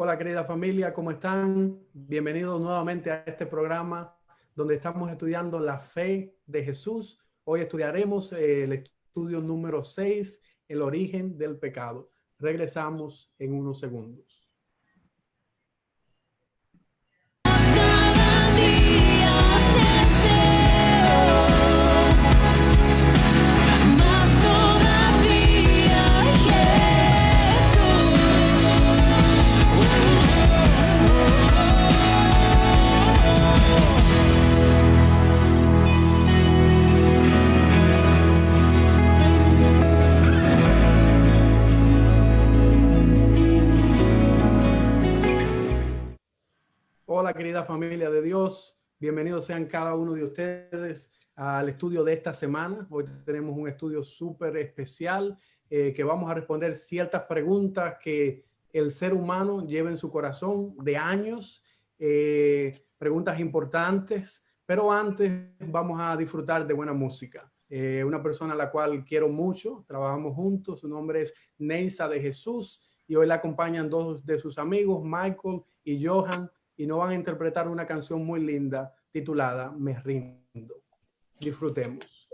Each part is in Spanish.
Hola querida familia, ¿cómo están? Bienvenidos nuevamente a este programa donde estamos estudiando la fe de Jesús. Hoy estudiaremos el estudio número 6, el origen del pecado. Regresamos en unos segundos. Hola querida familia de Dios, bienvenidos sean cada uno de ustedes al estudio de esta semana. Hoy tenemos un estudio súper especial que vamos a responder ciertas preguntas que el ser humano lleva en su corazón de años, preguntas importantes, pero antes vamos a disfrutar de buena música. Una persona a la cual quiero mucho, trabajamos juntos, su nombre es Neisa de Jesús y hoy la acompañan dos de sus amigos, Michael y Johan, y nos van a interpretar una canción muy linda titulada Me Rindo. Disfrutemos.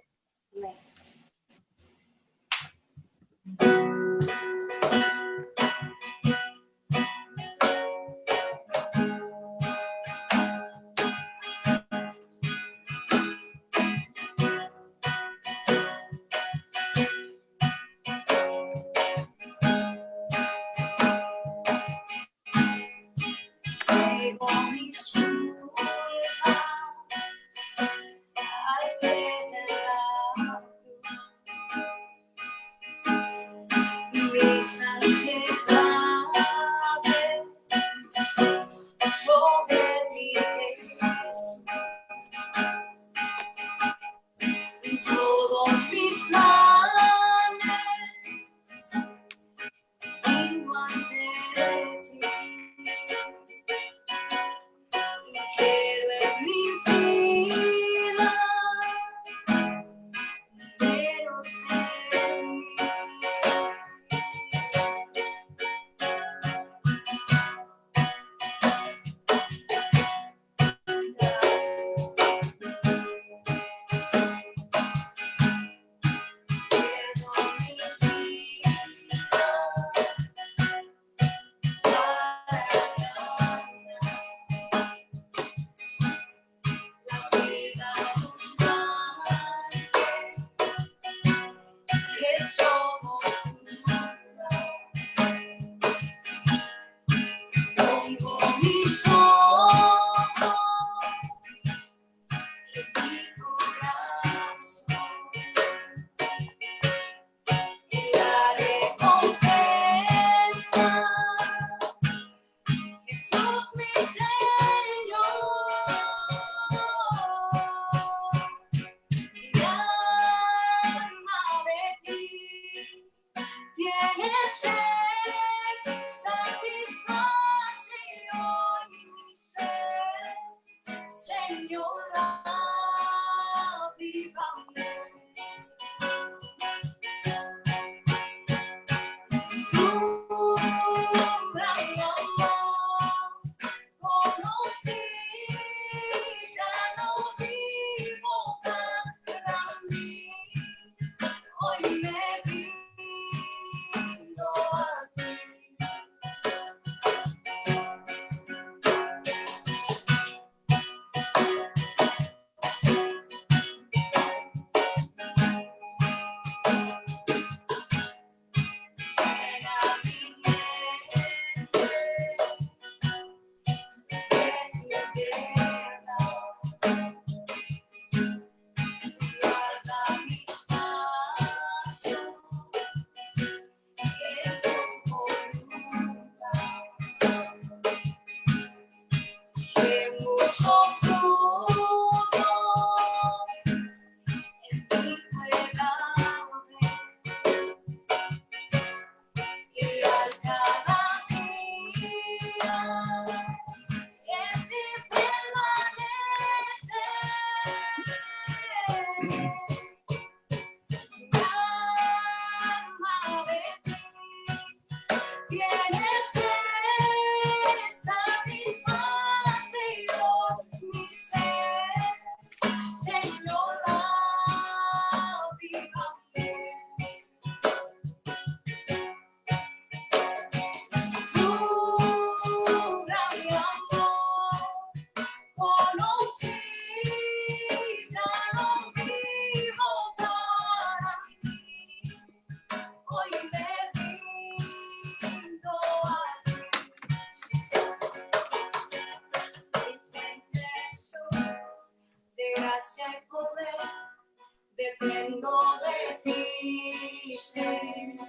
de ti, Señor.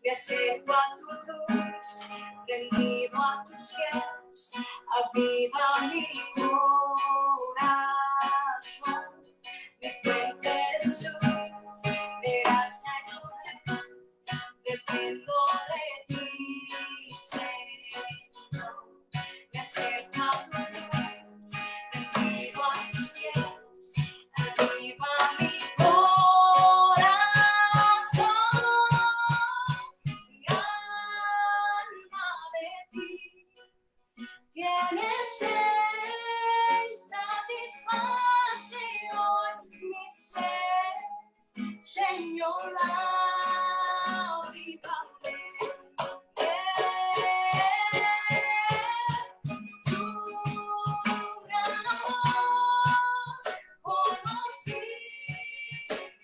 Me acerco a tu cruz, rendido a tus pies, aviva mi corazón. Mi fuente eres tú, de gracia y poder, dependo de ti, Señor. Me acerco a tu cruz, rendido a tus pies, aviva mi corazón. Mi alma de ti tiene sed, satisfacción, mi ser, Señor, avívame. Tu gran amor conocí,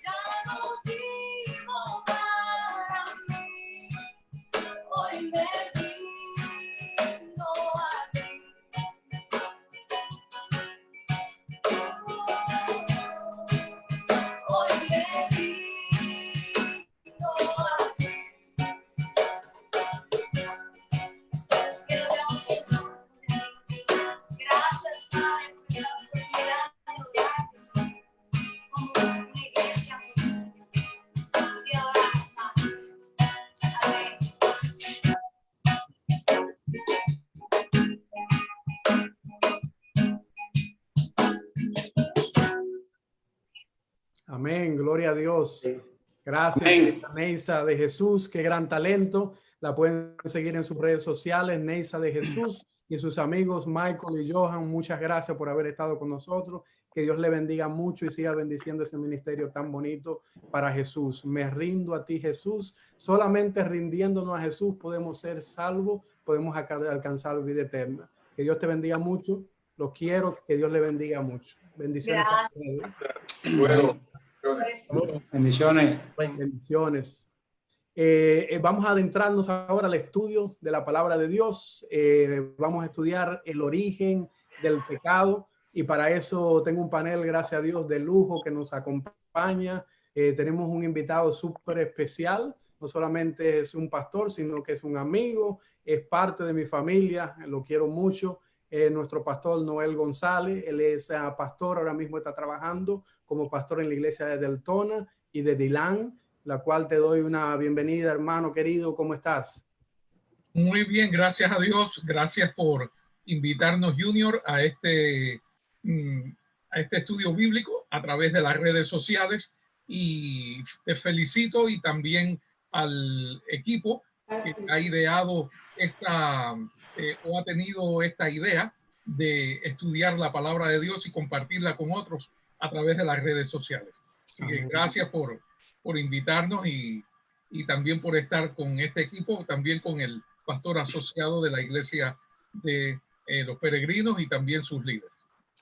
ya no vivo para mí. Hoy me rindo a ti. Hoy me rindo a ti. Que lo veamos Señor. Gracias, Padre, por la oportunidad de adorarte. Somos una iglesia juntos, Señor. Te adoramos, Padre. Amén. Amén, gloria a Dios. Gracias, Amén. Neisa de Jesús, qué gran talento. La pueden seguir en sus redes sociales, Neisa de Jesús, y sus amigos Michael y Johan. Muchas gracias por haber estado con nosotros. Que Dios le bendiga mucho y siga bendiciendo este ministerio tan bonito para Jesús. Me rindo a ti, Jesús. Solamente rindiéndonos a Jesús podemos ser salvos, podemos alcanzar vida eterna. Que Dios te bendiga mucho. Los quiero, que Dios le bendiga mucho. Bendiciones. Bueno, bendiciones. Bendiciones. Vamos a adentrarnos ahora al estudio de la palabra de Dios. Vamos a estudiar el origen del pecado y para eso tengo un panel, gracias a Dios, de lujo que nos acompaña. Tenemos un invitado súper especial. No solamente es un pastor, sino que es un amigo, es parte de mi familia, lo quiero mucho. Nuestro pastor Noel González, él es pastor, ahora mismo está trabajando como pastor en la iglesia de Deltona y de Dillán, la cual te doy una bienvenida, hermano querido. ¿Cómo estás? Muy bien, gracias a Dios. Gracias por invitarnos, Junior, a este estudio bíblico a través de las redes sociales. Y te felicito y también al equipo que ha ideado o ha tenido esta idea de estudiar la palabra de Dios y compartirla con otros a través de las redes sociales. Así que gracias por invitarnos y también por estar con este equipo, también con el pastor asociado de la iglesia de los peregrinos y también sus líderes.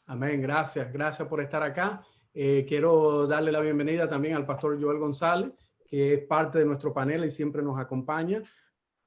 Amén, gracias por estar acá. Quiero darle la bienvenida también al pastor Joel González, que es parte de nuestro panel y siempre nos acompaña.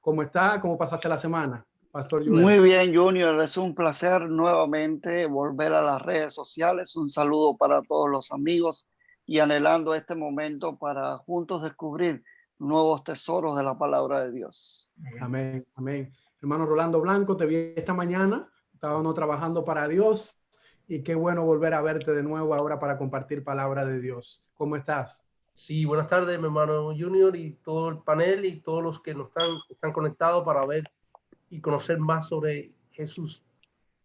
¿Cómo está? ¿Cómo pasaste la semana, pastor Joel? Muy bien, Junior. Es un placer nuevamente volver a las redes sociales. Un saludo para todos los amigos y anhelando este momento para juntos descubrir nuevos tesoros de la palabra de Dios. Amén, amén. Hermano Rolando Blanco, te vi esta mañana. Estábamos trabajando para Dios y qué bueno volver a verte de nuevo ahora para compartir palabra de Dios. ¿Cómo estás? Sí, buenas tardes, mi hermano Junior y todo el panel y todos los que nos están conectados para ver y conocer más sobre Jesús.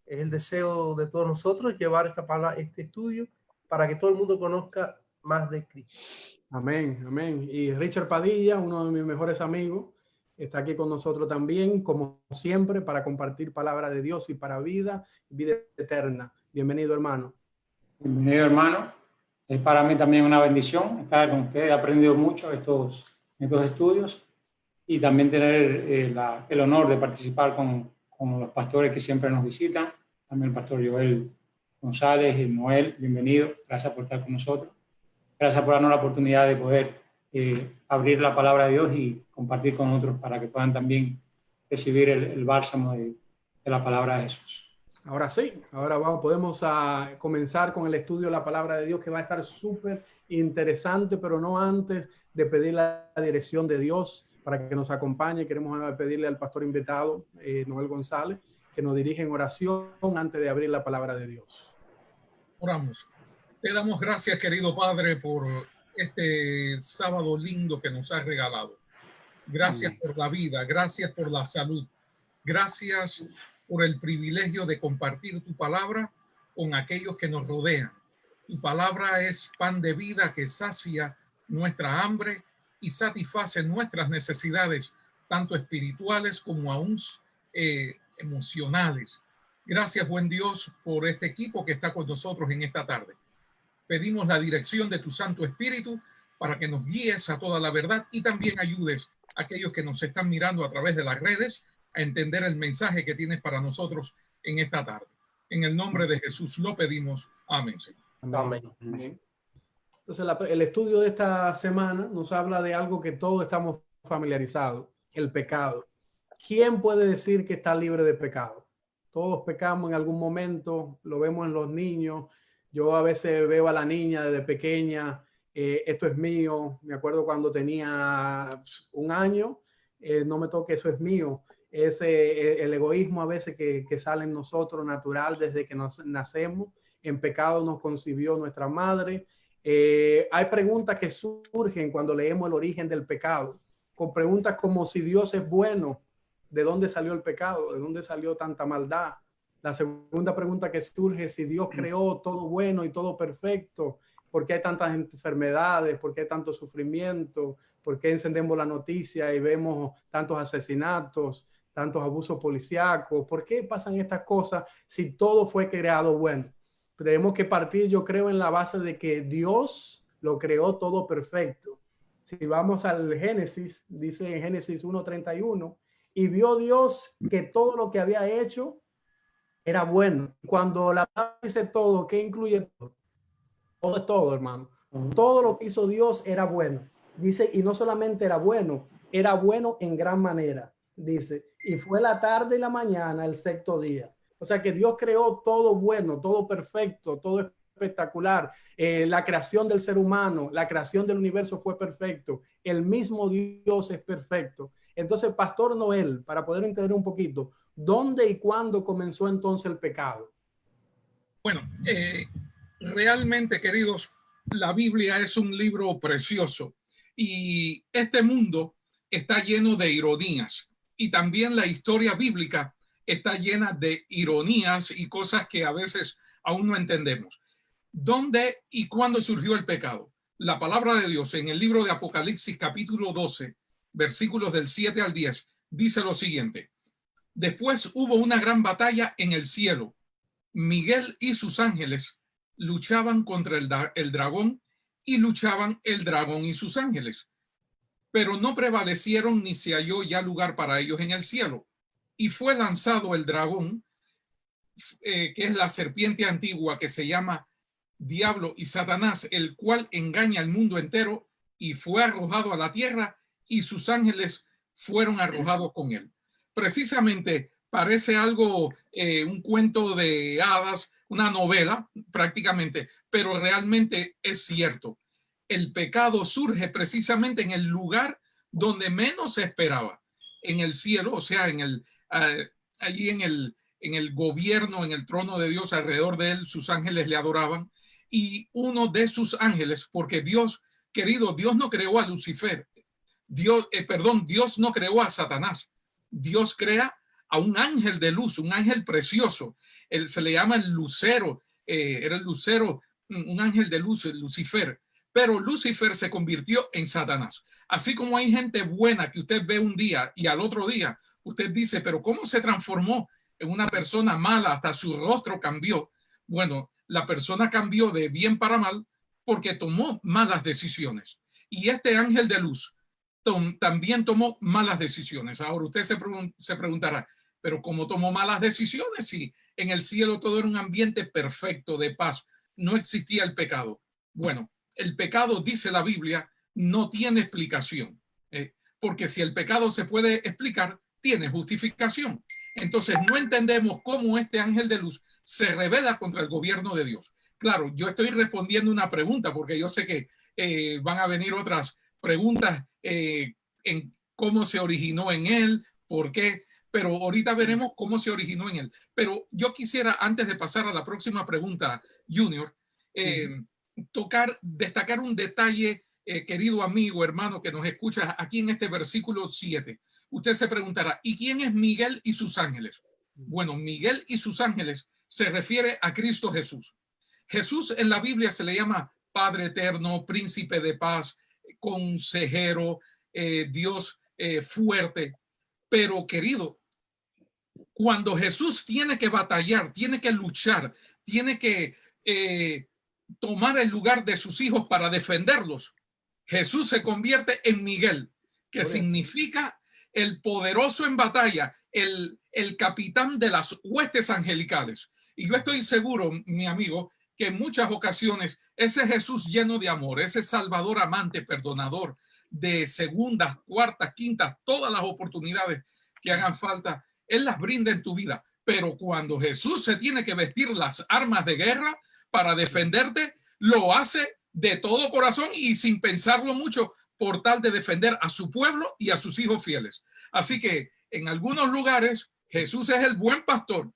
Es el deseo de todos nosotros llevar este estudio para que todo el mundo conozca más de Cristo. Amén, amén. Y Richard Padilla, uno de mis mejores amigos, está aquí con nosotros también, como siempre, para compartir palabra de Dios y para vida eterna. Bienvenido, hermano. Bienvenido, hermano. Es para mí también una bendición estar con usted. He aprendido mucho estos estudios y también tener el honor de participar con los pastores que siempre nos visitan. También el pastor Joel González y Noel, bienvenido. Gracias por estar con nosotros. Gracias por darnos la oportunidad de poder abrir la palabra de Dios y compartir con otros para que puedan también recibir el bálsamo de la palabra de Jesús. Ahora sí, ahora podemos comenzar con el estudio de la palabra de Dios, que va a estar súper interesante, pero no antes de pedir la dirección de Dios para que nos acompañe. Queremos pedirle al pastor invitado, Noel González, que nos dirija en oración antes de abrir la palabra de Dios. Oramos. Te damos gracias, querido Padre, por este sábado lindo que nos has regalado. Gracias Amén. por la vida, gracias por la salud, gracias por el privilegio de compartir tu palabra con aquellos que nos rodean. Tu palabra es pan de vida que sacia nuestra hambre y satisface nuestras necesidades, tanto espirituales como aún emocionales. Gracias, buen Dios, por este equipo que está con nosotros en esta tarde. Pedimos la dirección de tu Santo Espíritu para que nos guíes a toda la verdad y también ayudes a aquellos que nos están mirando a través de las redes a entender el mensaje que tienes para nosotros en esta tarde. En el nombre de Jesús lo pedimos. Amén, Señor. Amén. Amén. Entonces, el estudio de esta semana nos habla de algo que todos estamos familiarizados, el pecado. ¿Quién puede decir que está libre de pecado? Todos pecamos en algún momento, lo vemos en los niños. Yo a veces veo a la niña desde pequeña, esto es mío. Me acuerdo cuando tenía 1 año, no me toque, eso es mío. El egoísmo a veces que sale en nosotros natural desde que nacemos. En pecado nos concibió nuestra madre. Hay preguntas que surgen cuando leemos el origen del pecado, con preguntas como si Dios es bueno, ¿de dónde salió el pecado? ¿De dónde salió tanta maldad? La segunda pregunta que surge es si Dios creó todo bueno y todo perfecto, ¿por qué hay tantas enfermedades? ¿Por qué hay tanto sufrimiento? ¿Por qué encendemos la noticia y vemos tantos asesinatos, tantos abusos policíacos? ¿Por qué pasan estas cosas si todo fue creado bueno? Tenemos que partir, yo creo, en la base de que Dios lo creó todo perfecto. Si vamos al Génesis, dice en Génesis 1:31, y vio Dios que todo lo que había hecho era bueno. Cuando la palabra dice todo, ¿qué incluye todo? Todo es todo, hermano. Todo lo que hizo Dios era bueno. Dice, y no solamente era bueno en gran manera. Dice, y fue la tarde y la mañana el 6º día. O sea que Dios creó todo bueno, todo perfecto, todo espectacular. La creación del ser humano, la creación del universo fue perfecto. El mismo Dios es perfecto. Entonces, Pastor Noel, para poder entender un poquito, ¿dónde y cuándo comenzó entonces el pecado? Bueno, realmente, queridos, la Biblia es un libro precioso y este mundo está lleno de ironías y también la historia bíblica está llena de ironías y cosas que a veces aún no entendemos. ¿Dónde y cuándo surgió el pecado? La palabra de Dios en el libro de Apocalipsis capítulo 12, versículos del 7 al 10, dice lo siguiente. Después hubo una gran batalla en el cielo. Miguel y sus ángeles luchaban contra el dragón y luchaban el dragón y sus ángeles. Pero no prevalecieron ni se halló ya lugar para ellos en el cielo. Y fue lanzado el dragón, que es la serpiente antigua que se llama Diablo y Satanás, el cual engaña al mundo entero, y fue arrojado a la tierra y sus ángeles fueron arrojados con él. Precisamente parece algo, un cuento de hadas, una novela prácticamente, pero realmente es cierto. El pecado surge precisamente en el lugar donde menos se esperaba, en el cielo, o sea, allí en el gobierno, en el trono de Dios, alrededor de él, sus ángeles le adoraban, y uno de sus ángeles, porque Dios, querido, Dios no creó a Lucifer, Dios no creó a Satanás, Dios crea a un ángel de luz, un ángel precioso, se le llama el lucero, era el lucero, un ángel de luz, Lucifer, pero Lucifer se convirtió en Satanás. Así como hay gente buena que usted ve un día y al otro día usted dice, pero ¿cómo se transformó en una persona mala? Hasta su rostro cambió. Bueno, la persona cambió de bien para mal porque tomó malas decisiones. Y este ángel de luz también tomó malas decisiones. Ahora usted se preguntará, pero ¿cómo tomó malas decisiones si en el cielo todo era un ambiente perfecto de paz? No existía el pecado. Bueno, el pecado, dice la Biblia, no tiene explicación. Porque si el pecado se puede explicar, tiene justificación. Entonces no entendemos cómo este ángel de luz se revela contra el gobierno de Dios. Claro, yo estoy respondiendo una pregunta porque yo sé que van a venir otras preguntas en cómo se originó en él, por qué, pero ahorita veremos cómo se originó en él. Pero yo quisiera, antes de pasar a la próxima pregunta, Junior, destacar un detalle, querido amigo, hermano, que nos escucha aquí en este versículo 7. Usted se preguntará, ¿y quién es Miguel y sus ángeles? Bueno, Miguel y sus ángeles se refiere a Cristo Jesús. Jesús en la Biblia se le llama Padre Eterno, Príncipe de Paz, Consejero, Dios fuerte. Pero, querido, cuando Jesús tiene que batallar, tiene que luchar, tiene que tomar el lugar de sus hijos para defenderlos, Jesús se convierte en Miguel, que significa el poderoso en batalla, el capitán de las huestes angelicales. Y yo estoy seguro, mi amigo, que en muchas ocasiones ese Jesús lleno de amor, ese Salvador amante, perdonador, de segundas, cuartas, quintas, todas las oportunidades que hagan falta, Él las brinda en tu vida. Pero cuando Jesús se tiene que vestir las armas de guerra para defenderte, lo hace de todo corazón y sin pensarlo mucho, por tal de defender a su pueblo y a sus hijos fieles. Así que en algunos lugares Jesús es el buen pastor,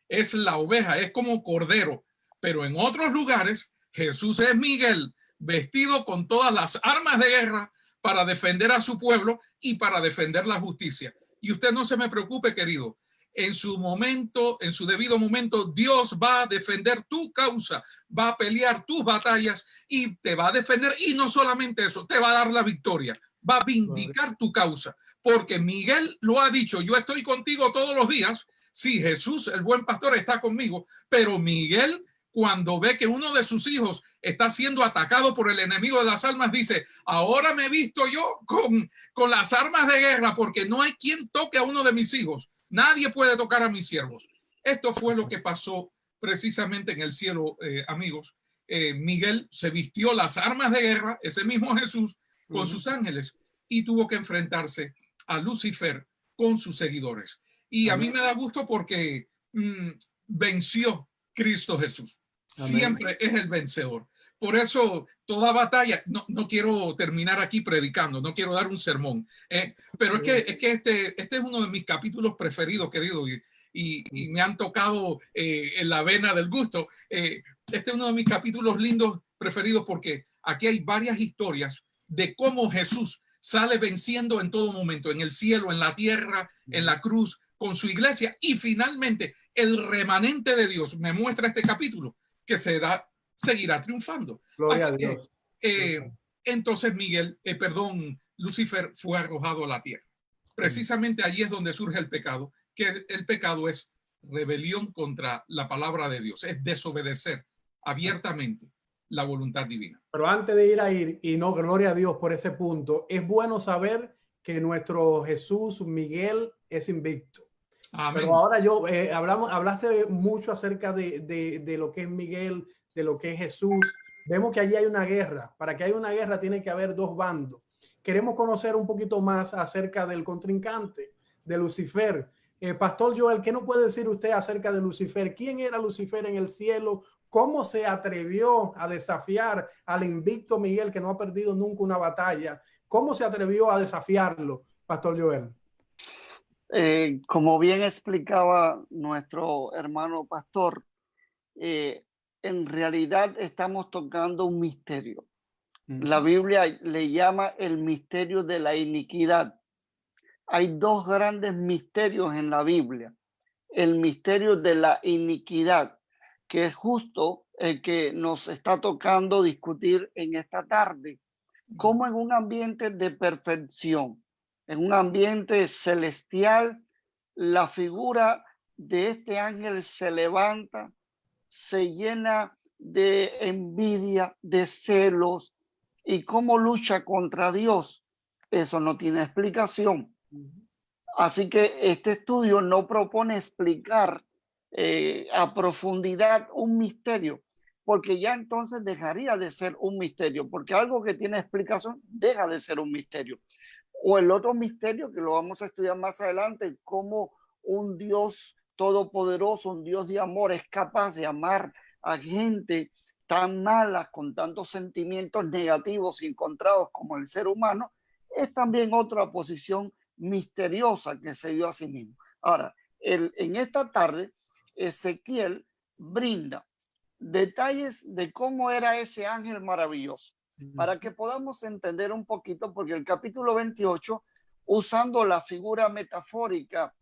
es la oveja, es como cordero, pero en otros lugares Jesús es Miguel, vestido con todas las armas de guerra para defender a su pueblo y para defender la justicia. Y usted no se me preocupe, querido, en su momento, en su debido momento, Dios va a defender tu causa, va a pelear tus batallas y te va a defender. Y no solamente eso, te va a dar la victoria, va a vindicar tu causa, porque Miguel lo ha dicho, yo estoy contigo todos los días. Sí, Jesús, el buen pastor, está conmigo, pero Miguel, cuando ve que uno de sus hijos está siendo atacado por el enemigo de las almas, dice, ahora me he visto yo con las armas de guerra, porque no hay quien toque a uno de mis hijos. Nadie puede tocar a mis siervos. Esto fue lo que pasó precisamente en el cielo, amigos. Miguel se vistió las armas de guerra, ese mismo Jesús, con sus ángeles, y tuvo que enfrentarse a Lucifer con sus seguidores. Y a mí me da gusto porque venció Cristo Jesús. Amén. Siempre es el vencedor. Por eso toda batalla, no quiero terminar aquí predicando, no quiero dar un sermón, pero es que este es uno de mis capítulos preferidos, querido, y me han tocado en la vena del gusto. Este es uno de mis capítulos lindos preferidos porque aquí hay varias historias de cómo Jesús sale venciendo en todo momento, en el cielo, en la tierra, en la cruz, con su iglesia, y finalmente el remanente de Dios me muestra este capítulo que seguirá triunfando. Gloria Así a Dios. Entonces Lucifer fue arrojado a la tierra. Precisamente allí es donde surge el pecado, que el pecado es rebelión contra la palabra de Dios, es desobedecer abiertamente la voluntad divina. Pero antes de ir a y no, gloria a Dios por ese punto, es bueno saber que nuestro Jesús, Miguel, es invicto. Amén. Pero ahora hablaste mucho acerca de lo que es Miguel, de lo que es Jesús. Vemos que allí hay una guerra. Para que haya una guerra tiene que haber dos bandos. Queremos conocer un poquito más acerca del contrincante, de Lucifer. Pastor Joel, ¿qué nos puede decir usted acerca de Lucifer? ¿Quién era Lucifer en el cielo? ¿Cómo se atrevió a desafiar al invicto Miguel, que no ha perdido nunca una batalla? ¿Cómo se atrevió a desafiarlo, Pastor Joel? Como bien explicaba nuestro hermano pastor, en realidad estamos tocando un misterio. La Biblia le llama el misterio de la iniquidad. Hay dos grandes misterios en la Biblia. El misterio de la iniquidad, que es justo el que nos está tocando discutir en esta tarde. Como en un ambiente de perfección, en un ambiente celestial, la figura de este ángel se levanta, se llena de envidia, de celos, y cómo lucha contra Dios. Eso no tiene explicación. Así que este estudio no propone explicar a profundidad un misterio, porque ya entonces dejaría de ser un misterio, porque algo que tiene explicación deja de ser un misterio. O el otro misterio que lo vamos a estudiar más adelante, cómo un Dios todopoderoso, un Dios de amor, es capaz de amar a gente tan mala, con tantos sentimientos negativos encontrados como el ser humano, es también otra posición misteriosa que se dio a sí mismo. Ahora, en esta tarde, Ezequiel brinda detalles de cómo era ese ángel maravilloso, para que podamos entender un poquito, porque el capítulo 28, usando la figura metafórica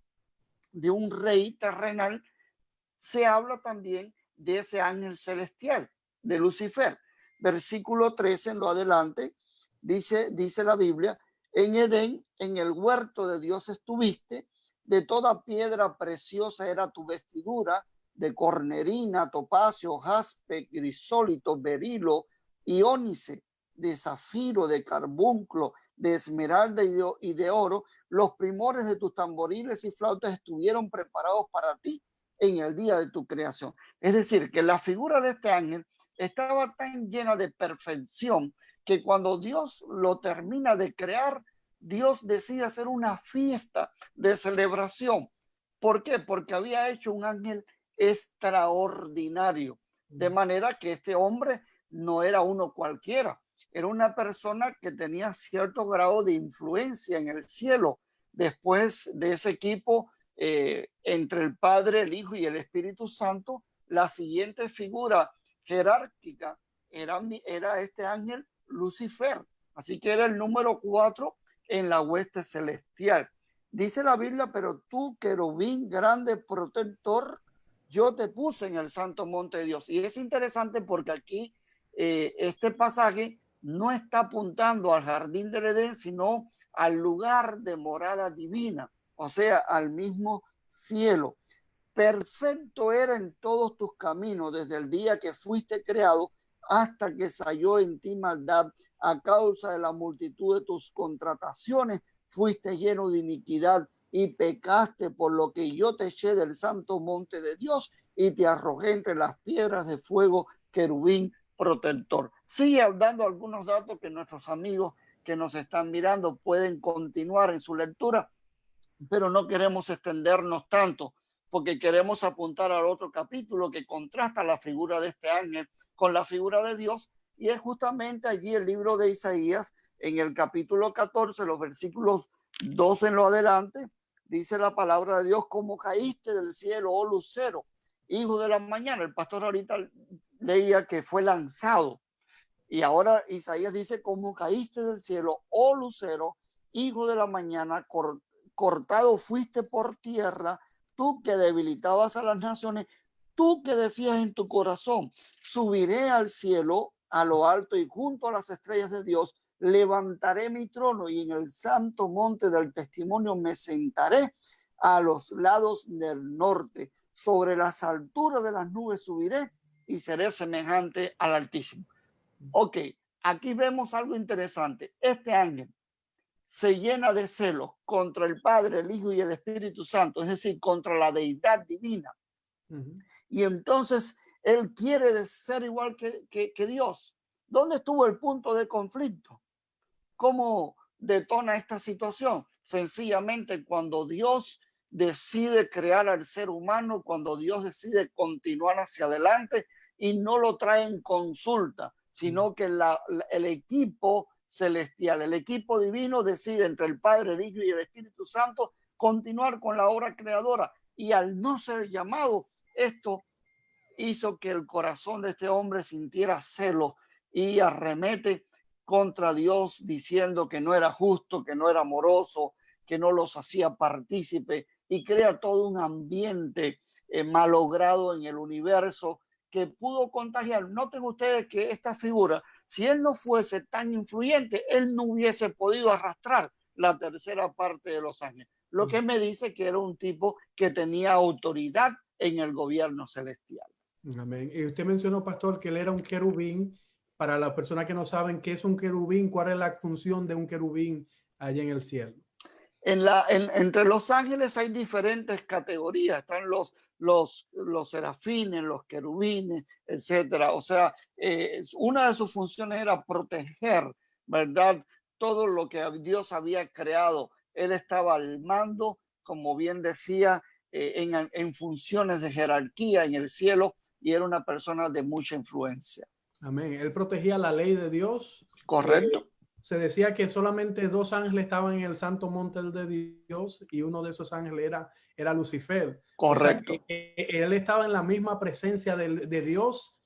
de un rey terrenal, se habla también de ese ángel celestial, de Lucifer. Versículo 13 en lo adelante, dice la Biblia: en Edén, en el huerto de Dios estuviste, de toda piedra preciosa era tu vestidura, de cornerina, topacio, jaspe, crisólito, berilo y ónice, de zafiro, de carbunclo, de esmeralda y de oro. Los primores de tus tamboriles y flautas estuvieron preparados para ti en el día de tu creación. Es decir, que la figura de este ángel estaba tan llena de perfección que cuando Dios lo termina de crear, Dios decide hacer una fiesta de celebración. ¿Por qué? Porque había hecho un ángel extraordinario, de manera que este hombre no era uno cualquiera, era una persona que tenía cierto grado de influencia en el cielo. Después de ese equipo, entre el Padre, el Hijo y el Espíritu Santo, la siguiente figura jerárquica era este ángel Lucifer. Así que era el número 4 en la hueste celestial. Dice la Biblia: pero tú, querubín grande protector, yo te puse en el santo monte de Dios. Y es interesante porque aquí este pasaje no está apuntando al jardín del Edén, sino al lugar de morada divina, o sea, al mismo cielo. Perfecto era en todos tus caminos desde el día que fuiste creado hasta que salió en ti maldad. A causa de la multitud de tus contrataciones fuiste lleno de iniquidad y pecaste, por lo que yo te eché del santo monte de Dios y te arrojé entre las piedras de fuego, querubín protector. Sigue dando algunos datos que nuestros amigos que nos están mirando pueden continuar en su lectura, pero no queremos extendernos tanto porque queremos apuntar al otro capítulo que contrasta la figura de este ángel con la figura de Dios, y es justamente allí el libro de Isaías, en el capítulo 14, los versículos 2 en lo adelante, dice la palabra de Dios: como caíste del cielo, oh lucero, hijo de la mañana. El pastor ahorita leía que fue lanzado, y ahora Isaías dice: como caíste del cielo, oh lucero, hijo de la mañana, cortado fuiste por tierra, tú que debilitabas a las naciones, tú que decías en tu corazón: subiré al cielo, a lo alto y junto a las estrellas de Dios, levantaré mi trono y en el santo monte del testimonio me sentaré a los lados del norte. Sobre las alturas de las nubes subiré y seré semejante al Altísimo. Ok, aquí vemos algo interesante. Este ángel se llena de celos contra el Padre, el Hijo y el Espíritu Santo, es decir, contra la deidad divina. Y entonces él quiere ser igual que Dios. ¿Dónde estuvo el punto de conflicto? ¿Cómo detona esta situación? Sencillamente cuando Dios decide crear al ser humano, cuando Dios decide continuar hacia adelante y no lo trae en consulta, sino que el equipo celestial, el equipo divino decide entre el Padre, el Hijo y el Espíritu Santo continuar con la obra creadora. Y al no ser llamado, esto hizo que el corazón de este hombre sintiera celo y arremete contra Dios, diciendo que no era justo, que no era amoroso, que no los hacía partícipe, y crea todo un ambiente malogrado en el universo que pudo contagiar. Noten ustedes que esta figura, si él no fuese tan influyente, él no hubiese podido arrastrar la tercera parte de los ángeles. Lo que me dice que era un tipo que tenía autoridad en el gobierno celestial. Amén. Y usted mencionó, pastor, que él era un querubín. Para las personas que no saben qué es un querubín, ¿cuál es la función de un querubín allá en el cielo? Entre los ángeles hay diferentes categorías. Están los serafines, los querubines, etcétera. O sea, una de sus funciones era proteger, ¿verdad?, todo lo que Dios había creado. Él estaba al mando, como bien decía, en funciones de jerarquía en el cielo y era una persona de mucha influencia. Amén. Él protegía la ley de Dios. Correcto. Se decía que solamente 2 ángeles estaban en el santo monte de Dios y uno de esos ángeles era Lucifer. Correcto. O sea, él estaba en la misma presencia de Dios.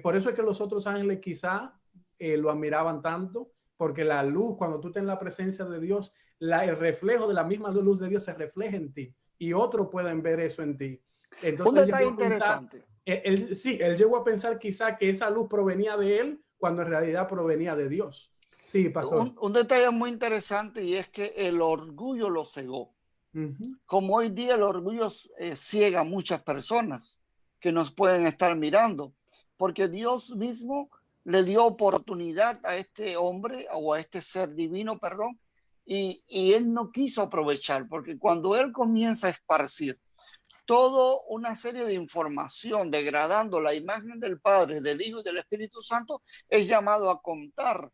Por eso es que los otros ángeles quizá lo admiraban tanto, porque la luz, cuando tú estás en la presencia de Dios, el reflejo de la misma luz de Dios se refleja en ti y otros pueden ver eso en ti. Entonces, Un detalle interesante. Él llegó a pensar quizá que esa luz provenía de él cuando en realidad provenía de Dios. Sí, pastor. Un detalle muy interesante y es que el orgullo lo cegó. Como hoy día el orgullo ciega a muchas personas que nos pueden estar mirando, porque Dios mismo le dio oportunidad a este hombre o a este ser divino, perdón, y él no quiso aprovechar, porque cuando él comienza a esparcir toda una serie de información degradando la imagen del Padre, del Hijo y del Espíritu Santo, es llamado a contar.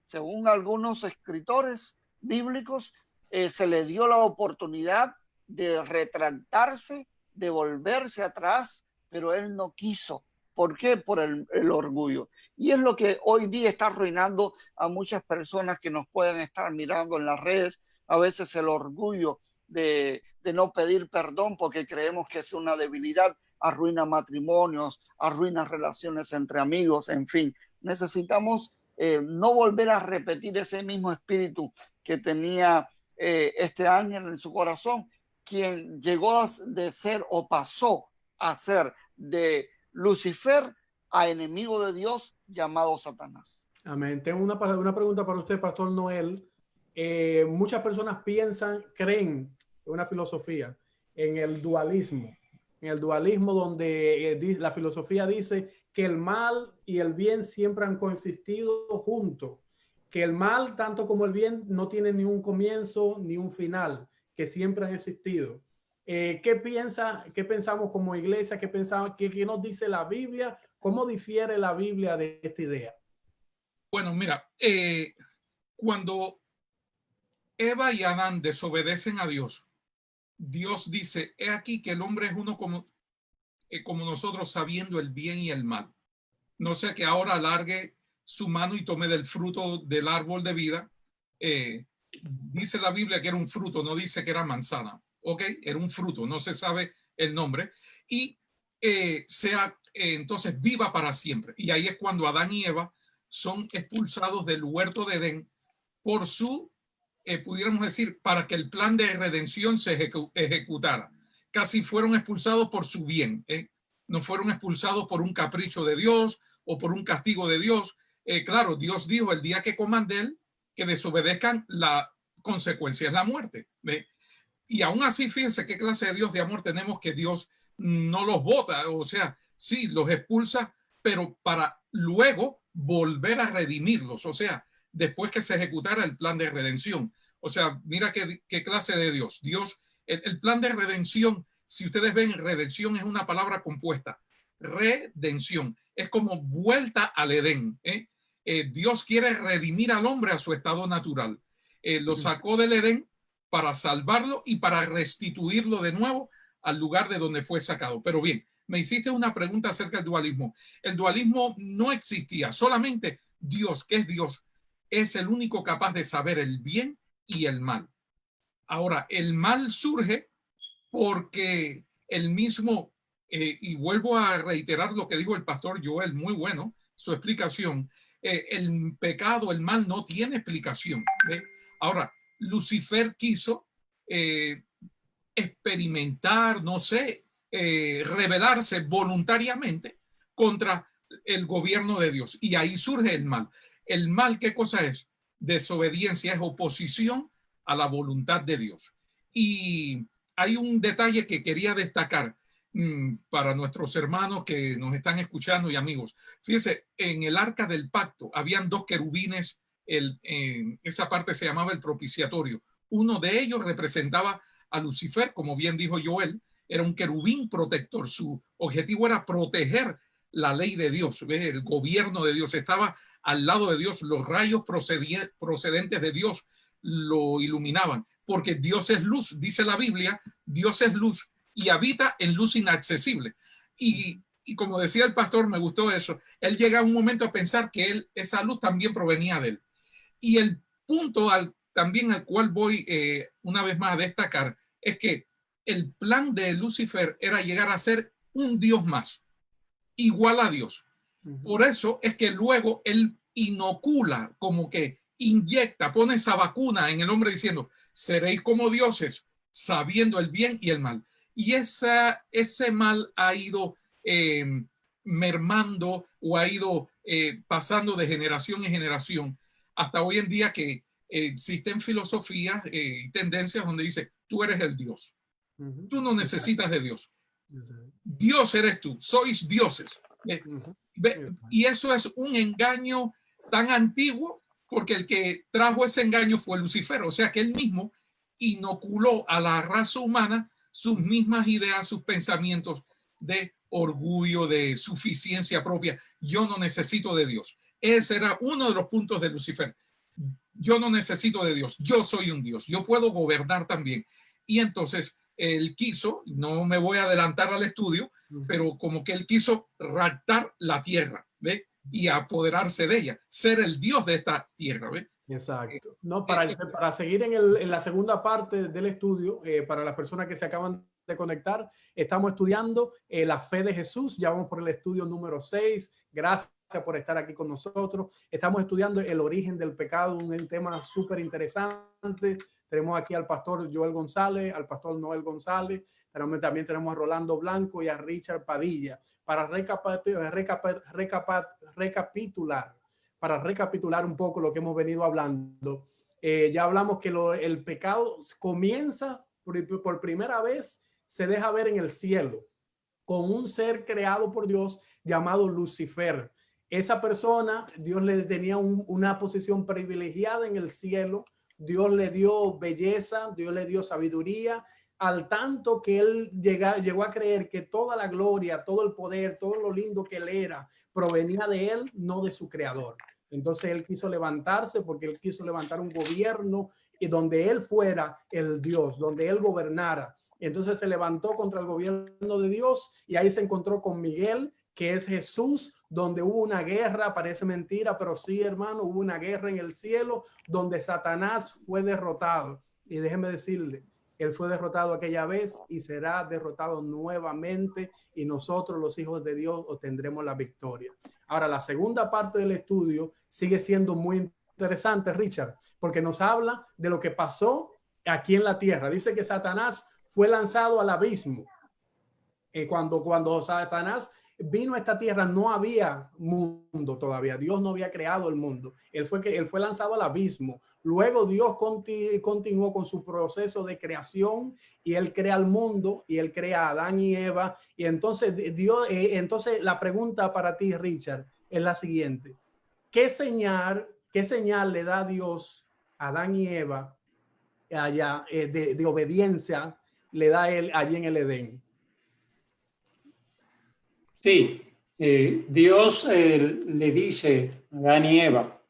Según algunos escritores bíblicos, se le dio la oportunidad de retractarse, de volverse atrás, pero él no quiso. ¿Por qué? Por el orgullo. Y es lo que hoy día está arruinando a muchas personas que nos pueden estar mirando en las redes. A veces el orgullo de no pedir perdón porque creemos que es una debilidad, arruina matrimonios, arruina relaciones entre amigos, en fin. Necesitamos no volver a repetir ese mismo espíritu que tenía este ángel en su corazón, quien llegó de ser o pasó a ser de Lucifer a enemigo de Dios llamado Satanás. Amén. Tengo una pregunta para usted, Pastor Noel. Muchas personas creen en una filosofía, en el dualismo donde la filosofía dice que el mal y el bien siempre han coexistido juntos, que el mal tanto como el bien no tiene ni un comienzo ni un final, que siempre han existido. ¿Qué pensamos como iglesia? ¿Qué nos dice la Biblia? ¿Cómo difiere la Biblia de esta idea? Bueno, mira, cuando Eva y Adán desobedecen a Dios, Dios dice, he aquí que el hombre es uno como nosotros, sabiendo el bien y el mal. No sea que ahora alargue su mano y tome del fruto del árbol de vida. Dice la Biblia que era un fruto, no dice que era manzana. Ok, era un fruto, no se sabe el nombre. Y entonces viva para siempre. Y ahí es cuando Adán y Eva son expulsados del huerto de Edén por pudiéramos decir, para que el plan de redención se ejecutara. Casi fueron expulsados por su bien, no fueron expulsados por un capricho de Dios o por un castigo de Dios. Claro, Dios dijo, el día que coman de él, que desobedezcan, la consecuencia es la muerte. Y aún así, fíjense qué clase de Dios de amor tenemos, que Dios no los bota, o sea, sí, los expulsa, pero para luego volver a redimirlos, o sea, después que se ejecutara el plan de redención. O sea, mira qué clase de Dios. El plan de redención, si ustedes ven, redención es una palabra compuesta. Redención es como vuelta al Edén. Dios quiere redimir al hombre a su estado natural. Lo sacó del Edén para salvarlo y para restituirlo de nuevo al lugar de donde fue sacado. Pero bien, me hiciste una pregunta acerca del dualismo. El dualismo no existía, solamente Dios, que es Dios, es el único capaz de saber el bien y el mal. Ahora, el mal surge porque el mismo, y vuelvo a reiterar lo que dijo el pastor Joel, muy bueno, su explicación, el pecado, el mal no tiene explicación. Ahora, Lucifer quiso experimentar, no sé, rebelarse voluntariamente contra el gobierno de Dios. Y ahí surge el mal. El mal, ¿qué cosa es? Desobediencia, es oposición a la voluntad de Dios. Y hay un detalle que quería destacar para nuestros hermanos que nos están escuchando y amigos. Fíjense, en el arca del pacto habían 2 querubines, esa parte se llamaba el propiciatorio. Uno de ellos representaba a Lucifer, como bien dijo Joel, era un querubín protector. Su objetivo era proteger la ley de Dios, el gobierno de Dios, estaba al lado de Dios, los rayos procedentes de Dios lo iluminaban, porque Dios es luz, dice la Biblia, Dios es luz y habita en luz inaccesible. Y como decía el pastor, me gustó eso, él llega a un momento a pensar que esa luz también provenía de él. Y el punto también al cual voy una vez más a destacar es que el plan de Lucifer era llegar a ser un Dios más, igual a Dios. Por eso es que luego él inocula, como que inyecta, pone esa vacuna en el hombre diciendo, seréis como dioses, sabiendo el bien y el mal. Y ese mal ha ido mermando o ha ido pasando de generación en generación hasta hoy en día que existen filosofías y tendencias donde dice, tú eres el Dios. Tú no necesitas de Dios. Dios eres tú, sois dioses. Y eso es un engaño tan antiguo porque el que trajo ese engaño fue Lucifer. O sea que él mismo inoculó a la raza humana sus mismas ideas, sus pensamientos de orgullo, de suficiencia propia. Yo no necesito de Dios. Ese era uno de los puntos de Lucifer. Yo no necesito de Dios. Yo soy un Dios. Yo puedo gobernar también. Y entonces él quiso, no me voy a adelantar al estudio, pero como que él quiso raptar la tierra, ¿ve? Y apoderarse de ella, ser el Dios de esta tierra, ¿ve? Exacto. No, para seguir en la segunda parte del estudio, para las personas que se acaban de conectar, estamos estudiando la fe de Jesús. Ya vamos por el estudio número 6. Gracias por estar aquí con nosotros. Estamos estudiando el origen del pecado, un tema súper interesante. Tenemos aquí al pastor Joel González, al pastor Noel González. También tenemos a Rolando Blanco y a Richard Padilla para recapitular un poco lo que hemos venido hablando. Ya hablamos que el pecado comienza por primera vez, se deja ver en el cielo con un ser creado por Dios llamado Lucifer. Esa persona, Dios le tenía una posición privilegiada en el cielo. Dios le dio belleza, Dios le dio sabiduría, al tanto que él llegó a creer que toda la gloria, todo el poder, todo lo lindo que él era, provenía de él, no de su creador. Entonces él quiso levantarse porque él quiso levantar un gobierno y donde él fuera el Dios, donde él gobernara. Entonces se levantó contra el gobierno de Dios y ahí se encontró con Miguel, que es Jesús, donde hubo una guerra, parece mentira, pero sí, hermano, hubo una guerra en el cielo donde Satanás fue derrotado. Y déjeme decirle, él fue derrotado aquella vez y será derrotado nuevamente y nosotros, los hijos de Dios, obtendremos la victoria. Ahora, la segunda parte del estudio sigue siendo muy interesante, Richard, porque nos habla de lo que pasó aquí en la tierra. Dice que Satanás fue lanzado al abismo. Cuando Satanás vino a esta tierra no había mundo todavía. Dios no había creado el mundo. Él fue lanzado al abismo. Luego Dios continuó con su proceso de creación y él crea el mundo y él crea a Adán y Eva. Y entonces entonces la pregunta para ti, Richard, es la siguiente. ¿Qué señal le da Dios a Adán y Eva allá de obediencia le da él allí en el Edén? Sí, Dios le dice a Adán y Eva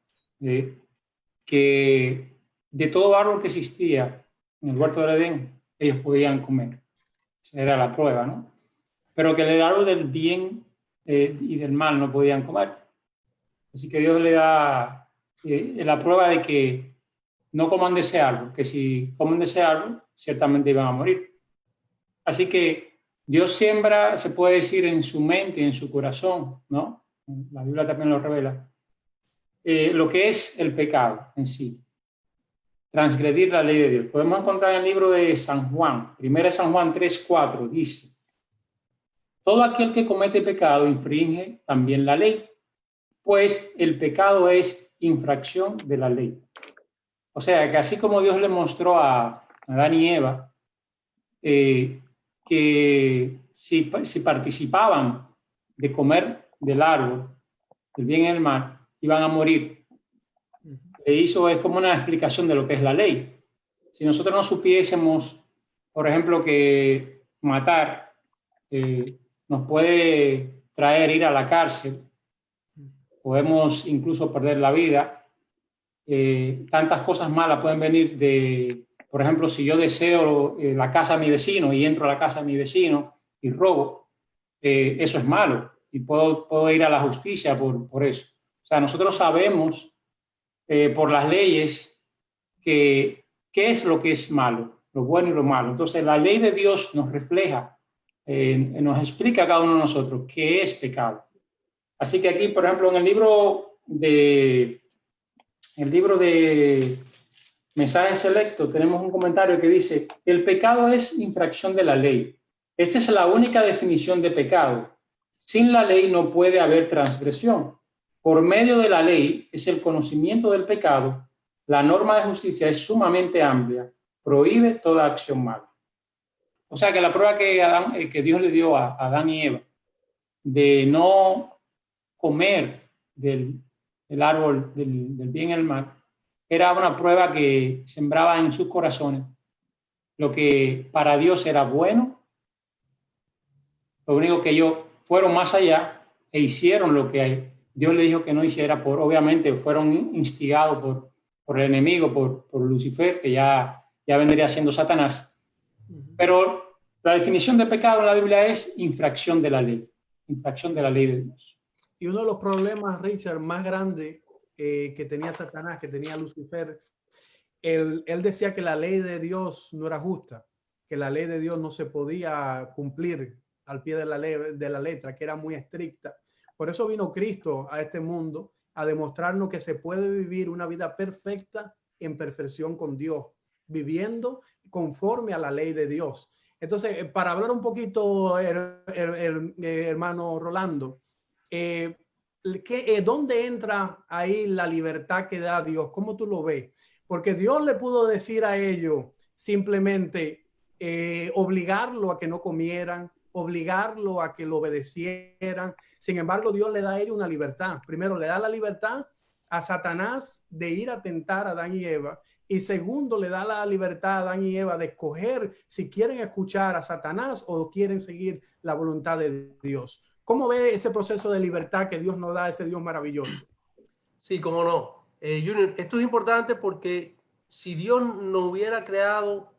que de todo árbol que existía en el huerto del Edén, ellos podían comer. Esa era la prueba, ¿no? Pero que el árbol del bien y del mal no podían comer. Así que Dios le da la prueba de que no coman de ese árbol, que si comen de ese árbol, ciertamente iban a morir. Así que Dios siembra, se puede decir, en su mente, en su corazón, ¿no? La Biblia también lo revela. Lo que es el pecado en sí. Transgredir la ley de Dios. Podemos encontrar en el libro de San Juan, 1 San Juan 3:4, dice: todo aquel que comete pecado infringe también la ley, pues el pecado es infracción de la ley. O sea, que así como Dios le mostró a Adán y Eva que si participaban de comer del árbol, del bien y el mal, iban a morir. Eso es como una explicación de lo que es la ley. Si nosotros no supiésemos, por ejemplo, que matar nos puede traer ir a la cárcel, podemos incluso perder la vida, tantas cosas malas pueden venir de Por ejemplo, si yo deseo la casa de mi vecino y entro a la casa de mi vecino y robo, eso es malo y puedo ir a la justicia por eso. O sea, nosotros sabemos por las leyes qué es lo que es malo, lo bueno y lo malo. Entonces, la ley de Dios nos refleja, nos explica a cada uno de nosotros qué es pecado. Así que aquí, por ejemplo, en el libro de Mensajes Selectos, tenemos un comentario que dice: el pecado es infracción de la ley. Esta es la única definición de pecado. Sin la ley no puede haber transgresión. Por medio de la ley es el conocimiento del pecado. La norma de justicia es sumamente amplia. Prohíbe toda acción mala. O sea que la prueba que Dios le dio a Adán y Eva de no comer del árbol del bien y el mal era una prueba que sembraba en sus corazones lo que para Dios era bueno. Lo único que ellos fueron más allá e hicieron lo que Dios le dijo que no hiciera. Obviamente fueron instigados por el enemigo, por Lucifer, que ya vendría siendo Satanás. Pero la definición de pecado en la Biblia es infracción de la ley de Dios. Y uno de los problemas, Richard, más grandes que tenía Satanás, que tenía Lucifer, él decía que la ley de Dios no era justa, que la ley de Dios no se podía cumplir al pie de la letra, que era muy estricta. Por eso vino Cristo a este mundo a demostrarnos que se puede vivir una vida perfecta en perfección con Dios, viviendo conforme a la ley de Dios. Entonces, para hablar un poquito, hermano Rolando, ¿dónde entra ahí la libertad que da Dios? ¿Cómo tú lo ves? Porque Dios le pudo decir a ellos simplemente obligarlo a que no comieran, obligarlo a que lo obedecieran. Sin embargo, Dios le da a ellos una libertad. Primero, le da la libertad a Satanás de ir a tentar a Adán y Eva. Y segundo, le da la libertad a Adán y Eva de escoger si quieren escuchar a Satanás o quieren seguir la voluntad de Dios. ¿Cómo ve ese proceso de libertad que Dios nos da, ese Dios maravilloso? Sí, cómo no. Junior, esto es importante porque si Dios no hubiera creado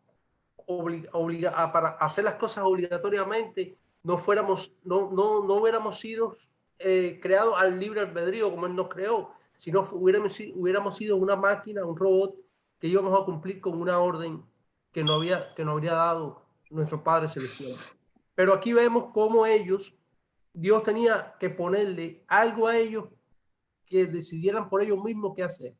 para hacer las cosas obligatoriamente, no hubiéramos sido creados al libre albedrío como Él nos creó, sino hubiéramos sido una máquina, un robot que íbamos a cumplir con una orden que nos habría dado nuestro Padre Celestial. Pero aquí vemos cómo Dios tenía que ponerle algo a ellos que decidieran por ellos mismos qué hacer.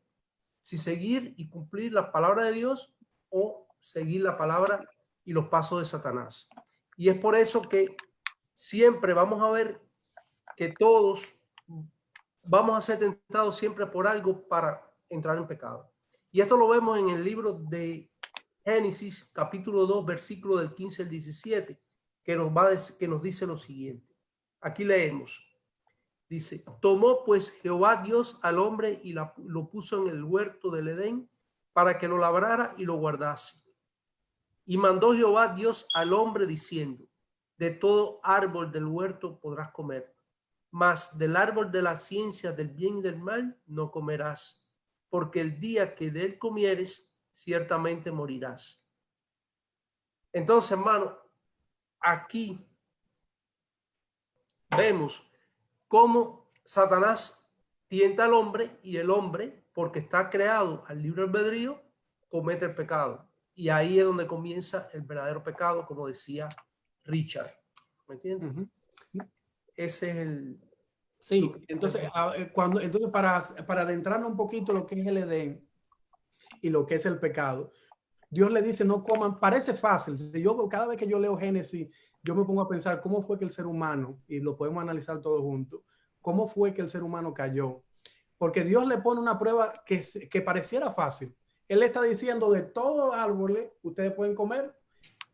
Si seguir y cumplir la palabra de Dios o seguir la palabra y los pasos de Satanás. Y es por eso que siempre vamos a ver que todos vamos a ser tentados siempre por algo para entrar en pecado. Y esto lo vemos en el libro de Génesis, capítulo 2, versículo del 15 al 17, que nos dice lo siguiente. Aquí leemos. Dice: tomó pues Jehová Dios al hombre y lo puso en el huerto del Edén para que lo labrara y lo guardase. Y mandó Jehová Dios al hombre diciendo: de todo árbol del huerto podrás comer, mas del árbol de la ciencia del bien y del mal no comerás, porque el día que de él comieres, ciertamente morirás. Entonces, hermano, aquí vemos cómo Satanás tienta al hombre y el hombre, porque está creado al libre albedrío, comete el pecado. Y ahí es donde comienza el verdadero pecado, como decía Richard. ¿Me entiendes? Uh-huh. Ese es el... Sí, entonces, para adentrarnos un poquito lo que es el Edén y lo que es el pecado, Dios le dice no coman. Parece fácil. Cada vez que yo leo Génesis, yo me pongo a pensar cómo fue que el ser humano, y lo podemos analizar todos juntos, cómo fue que el ser humano cayó. Porque Dios le pone una prueba que pareciera fácil. Él le está diciendo: de todos árboles ustedes pueden comer,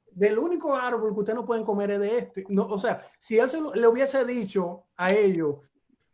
del único árbol que ustedes no pueden comer es de este. No, o sea, si él le hubiese dicho a ellos: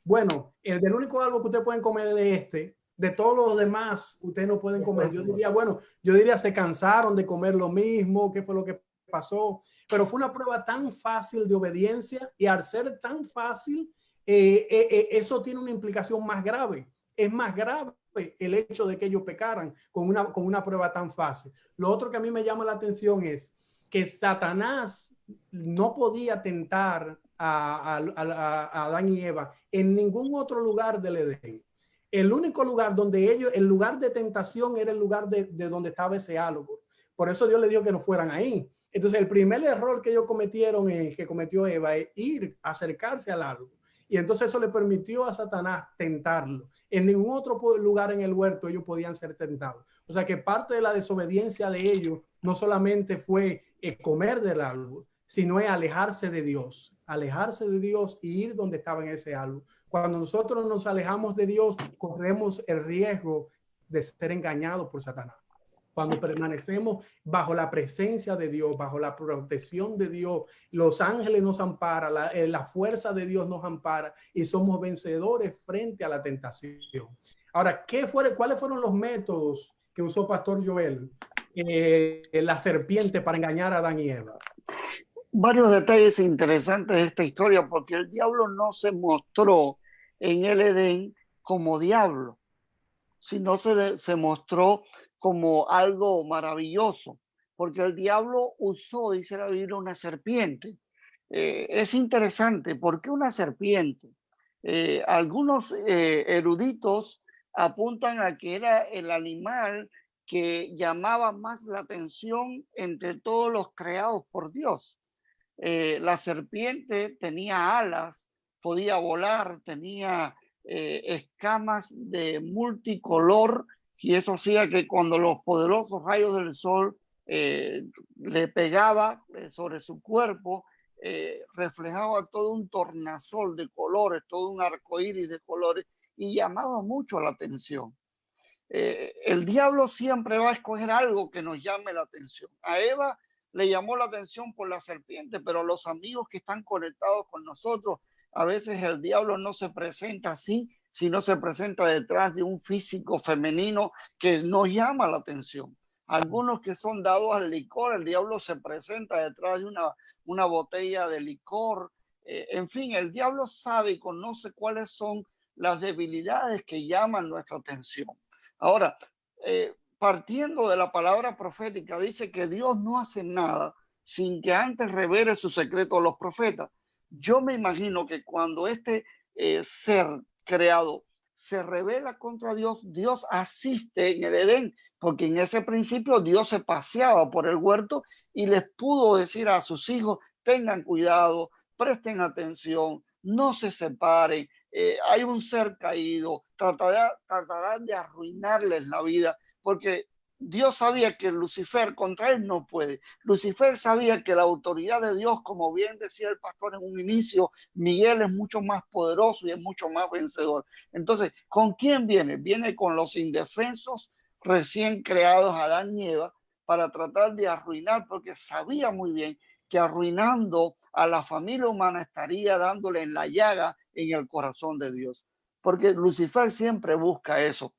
bueno, del único árbol que ustedes pueden comer es de este, de todos los demás ustedes no pueden comer, yo diría se cansaron de comer lo mismo, ¿qué fue lo que pasó? Pero fue una prueba tan fácil de obediencia, y al ser tan fácil, eso tiene una implicación más grave, Es más grave el hecho de que ellos pecaran con una prueba tan fácil. Lo otro que a mí me llama la atención es que Satanás no podía tentar a Adán y Eva en ningún otro lugar del Edén. El único lugar donde ellos, el lugar de tentación era el lugar de donde estaba ese árbol. Por eso Dios le dijo que no fueran ahí. Entonces el primer error que ellos cometieron, que cometió Eva, es ir, acercarse al árbol. Y entonces eso le permitió a Satanás tentarlo. En ningún otro lugar en el huerto ellos podían ser tentados. O sea que parte de la desobediencia de ellos no solamente fue comer del árbol, sino es alejarse de Dios y ir donde estaba en ese árbol. Cuando nosotros nos alejamos de Dios, corremos el riesgo de ser engañados por Satanás. Cuando permanecemos bajo la presencia de Dios, bajo la protección de Dios, los ángeles nos amparan, la fuerza de Dios nos ampara y somos vencedores frente a la tentación. Ahora, ¿cuáles fueron los métodos que usó Pastor Joel, la serpiente, para engañar a Adán y Eva? Varios detalles interesantes de esta historia, porque el diablo no se mostró en el Edén como diablo, sino se mostró como algo maravilloso, porque el diablo usó, dice la Biblia, una serpiente. Es interesante, ¿por qué una serpiente? Algunos eruditos apuntan a que era el animal que llamaba más la atención entre todos los creados por Dios. La serpiente tenía alas, podía volar, tenía escamas de multicolor, y eso hacía que cuando los poderosos rayos del sol le pegaba sobre su cuerpo, reflejaba todo un tornasol de colores, todo un arcoíris de colores, y llamaba mucho la atención. El diablo siempre va a escoger algo que nos llame la atención. A Eva le llamó la atención por la serpiente, pero los amigos que están conectados con nosotros, a veces el diablo no se presenta así, sino se presenta detrás de un físico femenino que nos llama la atención. Algunos que son dados al licor, el diablo se presenta detrás de una botella de licor. En fin, el diablo sabe y conoce cuáles son las debilidades que llaman nuestra atención. Ahora, partiendo de la palabra profética, dice que Dios no hace nada sin que antes revele su secreto a los profetas. Yo me imagino que cuando este ser creado se revela contra Dios, Dios asiste en el Edén, porque en ese principio Dios se paseaba por el huerto y les pudo decir a sus hijos: tengan cuidado, presten atención, no se separen. Hay un ser caído, tratarán de arruinarles la vida, porque Dios sabía que Lucifer contra él no puede. Lucifer sabía que la autoridad de Dios, como bien decía el pastor en un inicio, Miguel es mucho más poderoso y es mucho más vencedor. Entonces, ¿con quién viene? Viene con los indefensos recién creados, Adán y Eva, para tratar de arruinar, porque sabía muy bien que arruinando a la familia humana estaría dándole en la llaga en el corazón de Dios, porque Lucifer siempre busca eso.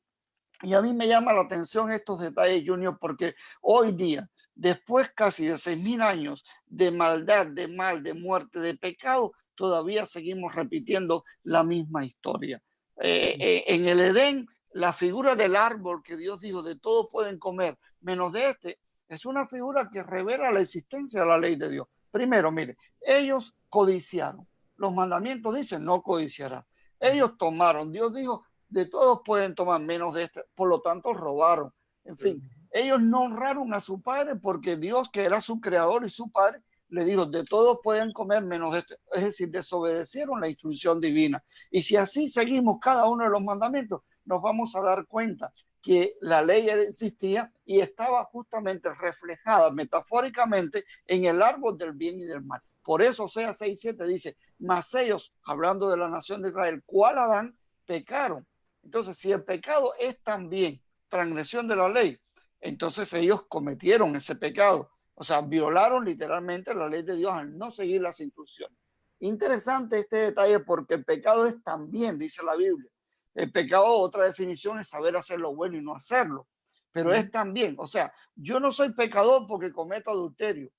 Y a mí me llama la atención estos detalles, Junior, porque hoy día, después casi de 6,000 años de maldad, de mal, de muerte, de pecado, todavía seguimos repitiendo la misma historia. En el Edén, la figura del árbol que Dios dijo: de todo pueden comer, menos de este, es una figura que revela la existencia de la ley de Dios. Primero, mire, ellos codiciaron. Los mandamientos dicen: no codiciarás. Ellos tomaron. Dios dijo: de todos pueden tomar, menos de este. Por lo tanto, robaron. En fin, ellos no honraron a su padre, porque Dios, que era su creador y su padre, le dijo: de todos pueden comer, menos de este. Es decir, desobedecieron la instrucción divina. Y si así seguimos cada uno de los mandamientos, nos vamos a dar cuenta que la ley existía y estaba justamente reflejada metafóricamente en el árbol del bien y del mal. Por eso Oseas 6:7 dice: mas ellos, hablando de la nación de Israel, ¿cuál Adán? Pecaron. Entonces, si el pecado es también transgresión de la ley, entonces ellos cometieron ese pecado. O sea, violaron literalmente la ley de Dios al no seguir las instrucciones. Interesante este detalle, porque el pecado es también, dice la Biblia. El pecado, otra definición, es saber hacer lo bueno y no hacerlo. Pero es también, o sea, yo no soy pecador porque cometo adulterio.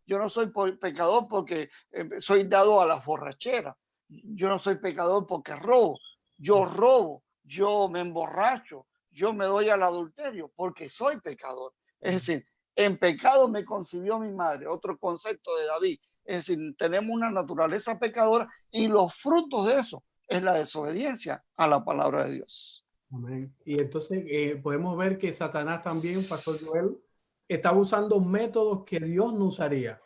Yo no soy pecador porque soy dado a la borrachera. Yo no soy pecador porque robo. Yo robo, yo me emborracho, yo me doy al adulterio porque soy pecador. Es decir, en pecado me concibió mi madre, otro concepto de David. Es decir, tenemos una naturaleza pecadora y los frutos de eso es la desobediencia a la palabra de Dios. Amén. Y entonces podemos ver que Satanás también, Pastor Joel, estaba usando métodos que Dios no usaría.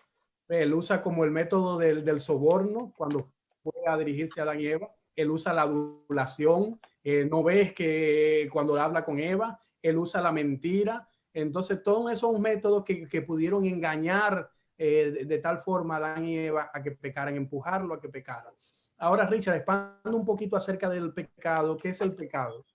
Él usa como el método del soborno cuando fue a dirigirse a Adán y Eva. Él usa la adulación. No ves que cuando habla con Eva, él usa la mentira. Entonces, todos esos métodos que pudieron engañar de tal forma a Adán y Eva a que pecaran, empujarlo a que pecaran. Ahora, Richard, expande un poquito acerca del pecado. ¿Qué es el pecado?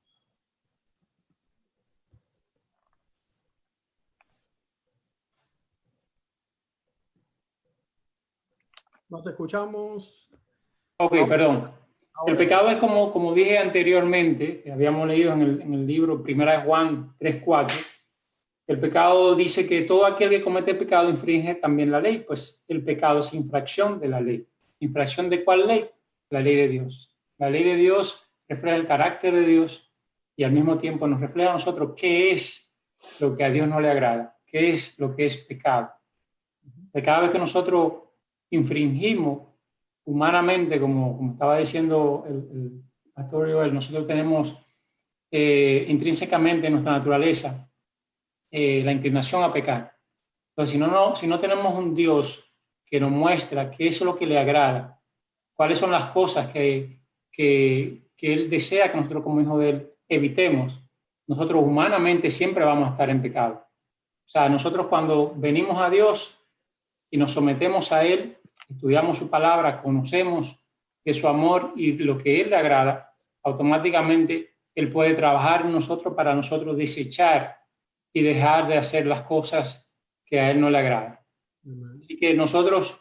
¿No te escuchamos? Ok, perdón. El pecado es como dije anteriormente, que habíamos leído en el libro 1 Juan 3:4. El pecado dice que todo aquel que comete pecado infringe también la ley, pues el pecado es infracción de la ley. ¿Infracción de cuál ley? La ley de Dios. La ley de Dios refleja el carácter de Dios y al mismo tiempo nos refleja a nosotros qué es lo que a Dios no le agrada, qué es lo que es pecado. Cada vez que nosotros infringimos humanamente, como estaba diciendo el pastor Joel, nosotros tenemos intrínsecamente en nuestra naturaleza la inclinación a pecar. Entonces, si no tenemos un Dios que nos muestra qué es lo que le agrada, cuáles son las cosas que Él desea que nosotros como hijos de Él evitemos, nosotros humanamente siempre vamos a estar en pecado. O sea, nosotros cuando venimos a Dios y nos sometemos a Él, estudiamos su palabra, conocemos de su amor y lo que Él le agrada, automáticamente Él puede trabajar en nosotros para nosotros desechar y dejar de hacer las cosas que a Él no le agradan. Así que nosotros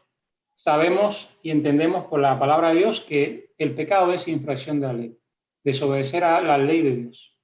sabemos y entendemos por la palabra de Dios que el pecado es infracción de la ley, desobedecer a la ley de Dios.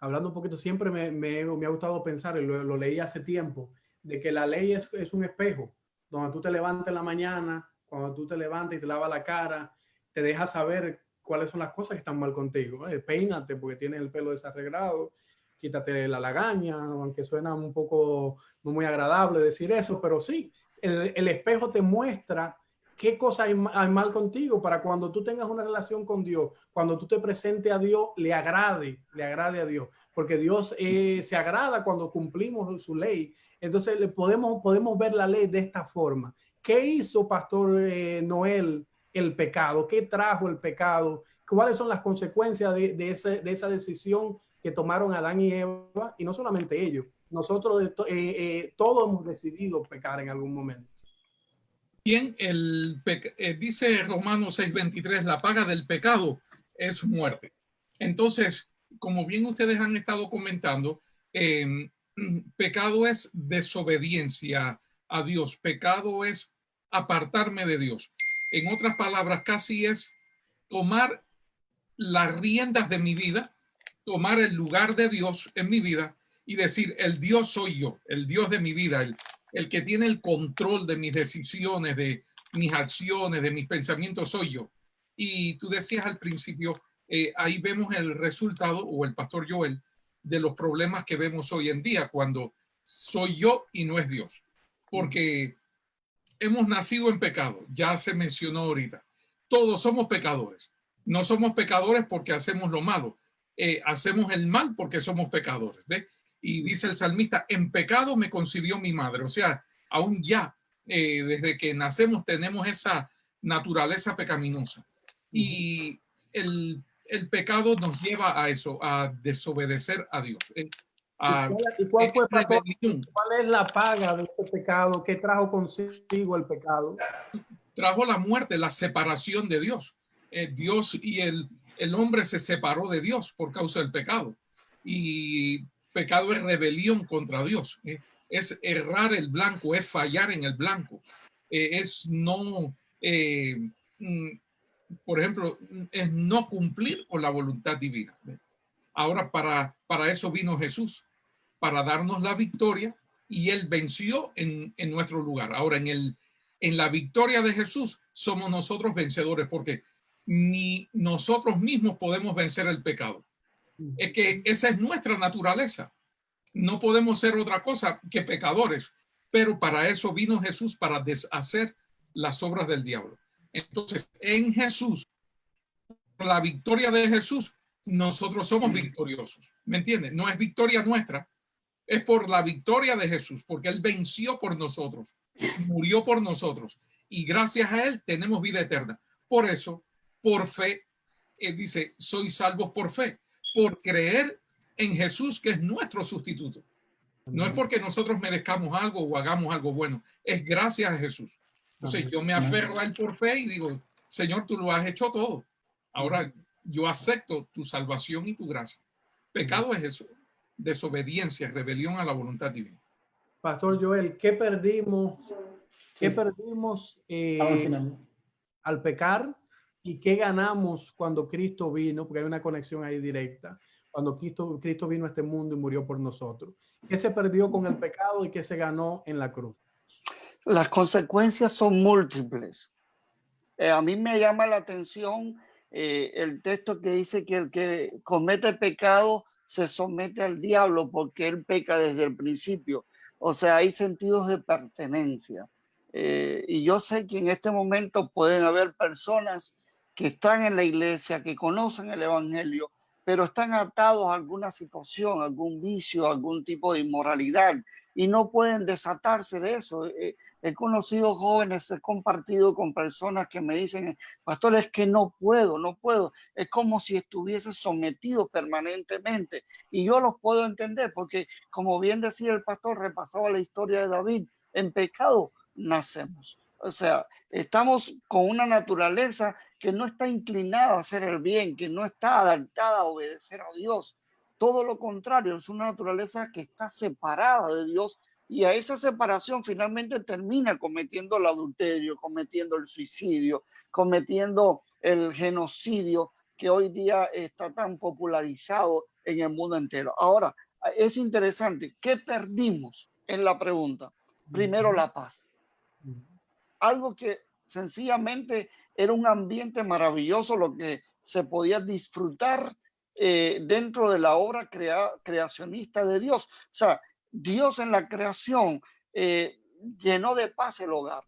Hablando un poquito, siempre me ha gustado pensar, y lo leí hace tiempo, de que la ley es un espejo, donde tú te levantas en la mañana, cuando tú te levantas y te lavas la cara, te deja saber cuáles son las cosas que están mal contigo. Peínate porque tienes el pelo desarreglado, quítate la lagaña, aunque suena un poco no muy agradable decir eso, pero sí, el espejo te muestra qué cosas hay mal contigo para cuando tú tengas una relación con Dios, cuando tú te presentes a Dios, le agrade a Dios, porque Dios se agrada cuando cumplimos su ley. Entonces podemos ver la ley de esta forma. ¿Qué hizo Pastor Noel el pecado? ¿Qué trajo el pecado? ¿Cuáles son las consecuencias de esa decisión que tomaron Adán y Eva? Y no solamente ellos, nosotros todos hemos decidido pecar en algún momento. Bien, dice Romanos 6:23, la paga del pecado es muerte. Entonces, como bien ustedes han estado comentando, pecado es desobediencia a Dios, pecado es apartarme de Dios. En otras palabras, casi es tomar las riendas de mi vida, tomar el lugar de Dios en mi vida y decir, el Dios soy yo, el Dios de mi vida, el que tiene el control de mis decisiones, de mis acciones, de mis pensamientos soy yo. Y tú decías al principio, ahí vemos el resultado, o el pastor Joel, de los problemas que vemos hoy en día cuando soy yo y no es Dios. Porque hemos nacido en pecado, ya se mencionó ahorita. Todos somos pecadores. No somos pecadores porque hacemos lo malo. Hacemos el mal porque somos pecadores. ¿Ves? Y dice el salmista, en pecado me concibió mi madre. O sea, aún ya, desde que nacemos tenemos esa naturaleza pecaminosa. Y el pecado nos lleva a eso, a desobedecer a Dios. ¿Y cuál fue, pastor, cuál es la paga de ese pecado? ¿Qué trajo consigo el pecado? Trajo la muerte, la separación de Dios. Dios y el hombre se separó de Dios por causa del pecado. Y pecado es rebelión contra Dios. Es errar el blanco, es fallar en el blanco. Es no, por ejemplo, es no cumplir con la voluntad divina. Ahora para eso vino Jesús, para darnos la victoria, y Él venció en nuestro lugar. Ahora en la victoria de Jesús somos nosotros vencedores, porque ni nosotros mismos podemos vencer el pecado. Es que esa es nuestra naturaleza. No podemos ser otra cosa que pecadores, pero para eso vino Jesús, para deshacer las obras del diablo. Entonces, en Jesús, la victoria de Jesús, nosotros somos victoriosos. ¿Me entiendes? No es victoria nuestra, es por la victoria de Jesús, porque Él venció por nosotros, murió por nosotros, y gracias a Él tenemos vida eterna. Por eso, por fe, dice, sois salvos por fe, por creer en Jesús, que es nuestro sustituto. No es porque nosotros merezcamos algo o hagamos algo bueno, es gracias a Jesús. Entonces yo me aferro a Él por fe y digo, Señor, tú lo has hecho todo. Ahora yo acepto tu salvación y tu gracia. Pecado es eso, desobediencia, rebelión a la voluntad divina. Pastor Joel, ¿qué perdimos? ¿Qué Sí. perdimos Estamos finalizando. al pecar y qué ganamos cuando Cristo vino? Porque hay una conexión ahí directa. Cuando Cristo vino a este mundo y murió por nosotros. ¿Qué se perdió con el pecado y qué se ganó en la cruz? Las consecuencias son múltiples. A mí me llama la atención el texto que dice que el que comete pecado se somete al diablo porque él peca desde el principio. O sea, hay sentidos de pertenencia. Y yo sé que en este momento pueden haber personas que están en la iglesia, que conocen el evangelio, pero están atados a alguna situación, algún vicio, algún tipo de inmoralidad y no pueden desatarse de eso. He conocido jóvenes, he compartido con personas que me dicen, pastor, es que no puedo. Es como si estuviese sometido permanentemente. Y yo los puedo entender porque, como bien decía el pastor, repasaba la historia de David, en pecado nacemos. O sea, estamos con una naturaleza que no está inclinada a hacer el bien, que no está adaptada a obedecer a Dios. Todo lo contrario, es una naturaleza que está separada de Dios y a esa separación finalmente termina cometiendo el adulterio, cometiendo el suicidio, cometiendo el genocidio que hoy día está tan popularizado en el mundo entero. Ahora, es interesante, ¿qué perdimos en la pregunta? Primero, la paz. Algo que sencillamente era un ambiente maravilloso, lo que se podía disfrutar dentro de la obra creacionista de Dios. O sea, Dios en la creación llenó de paz el hogar.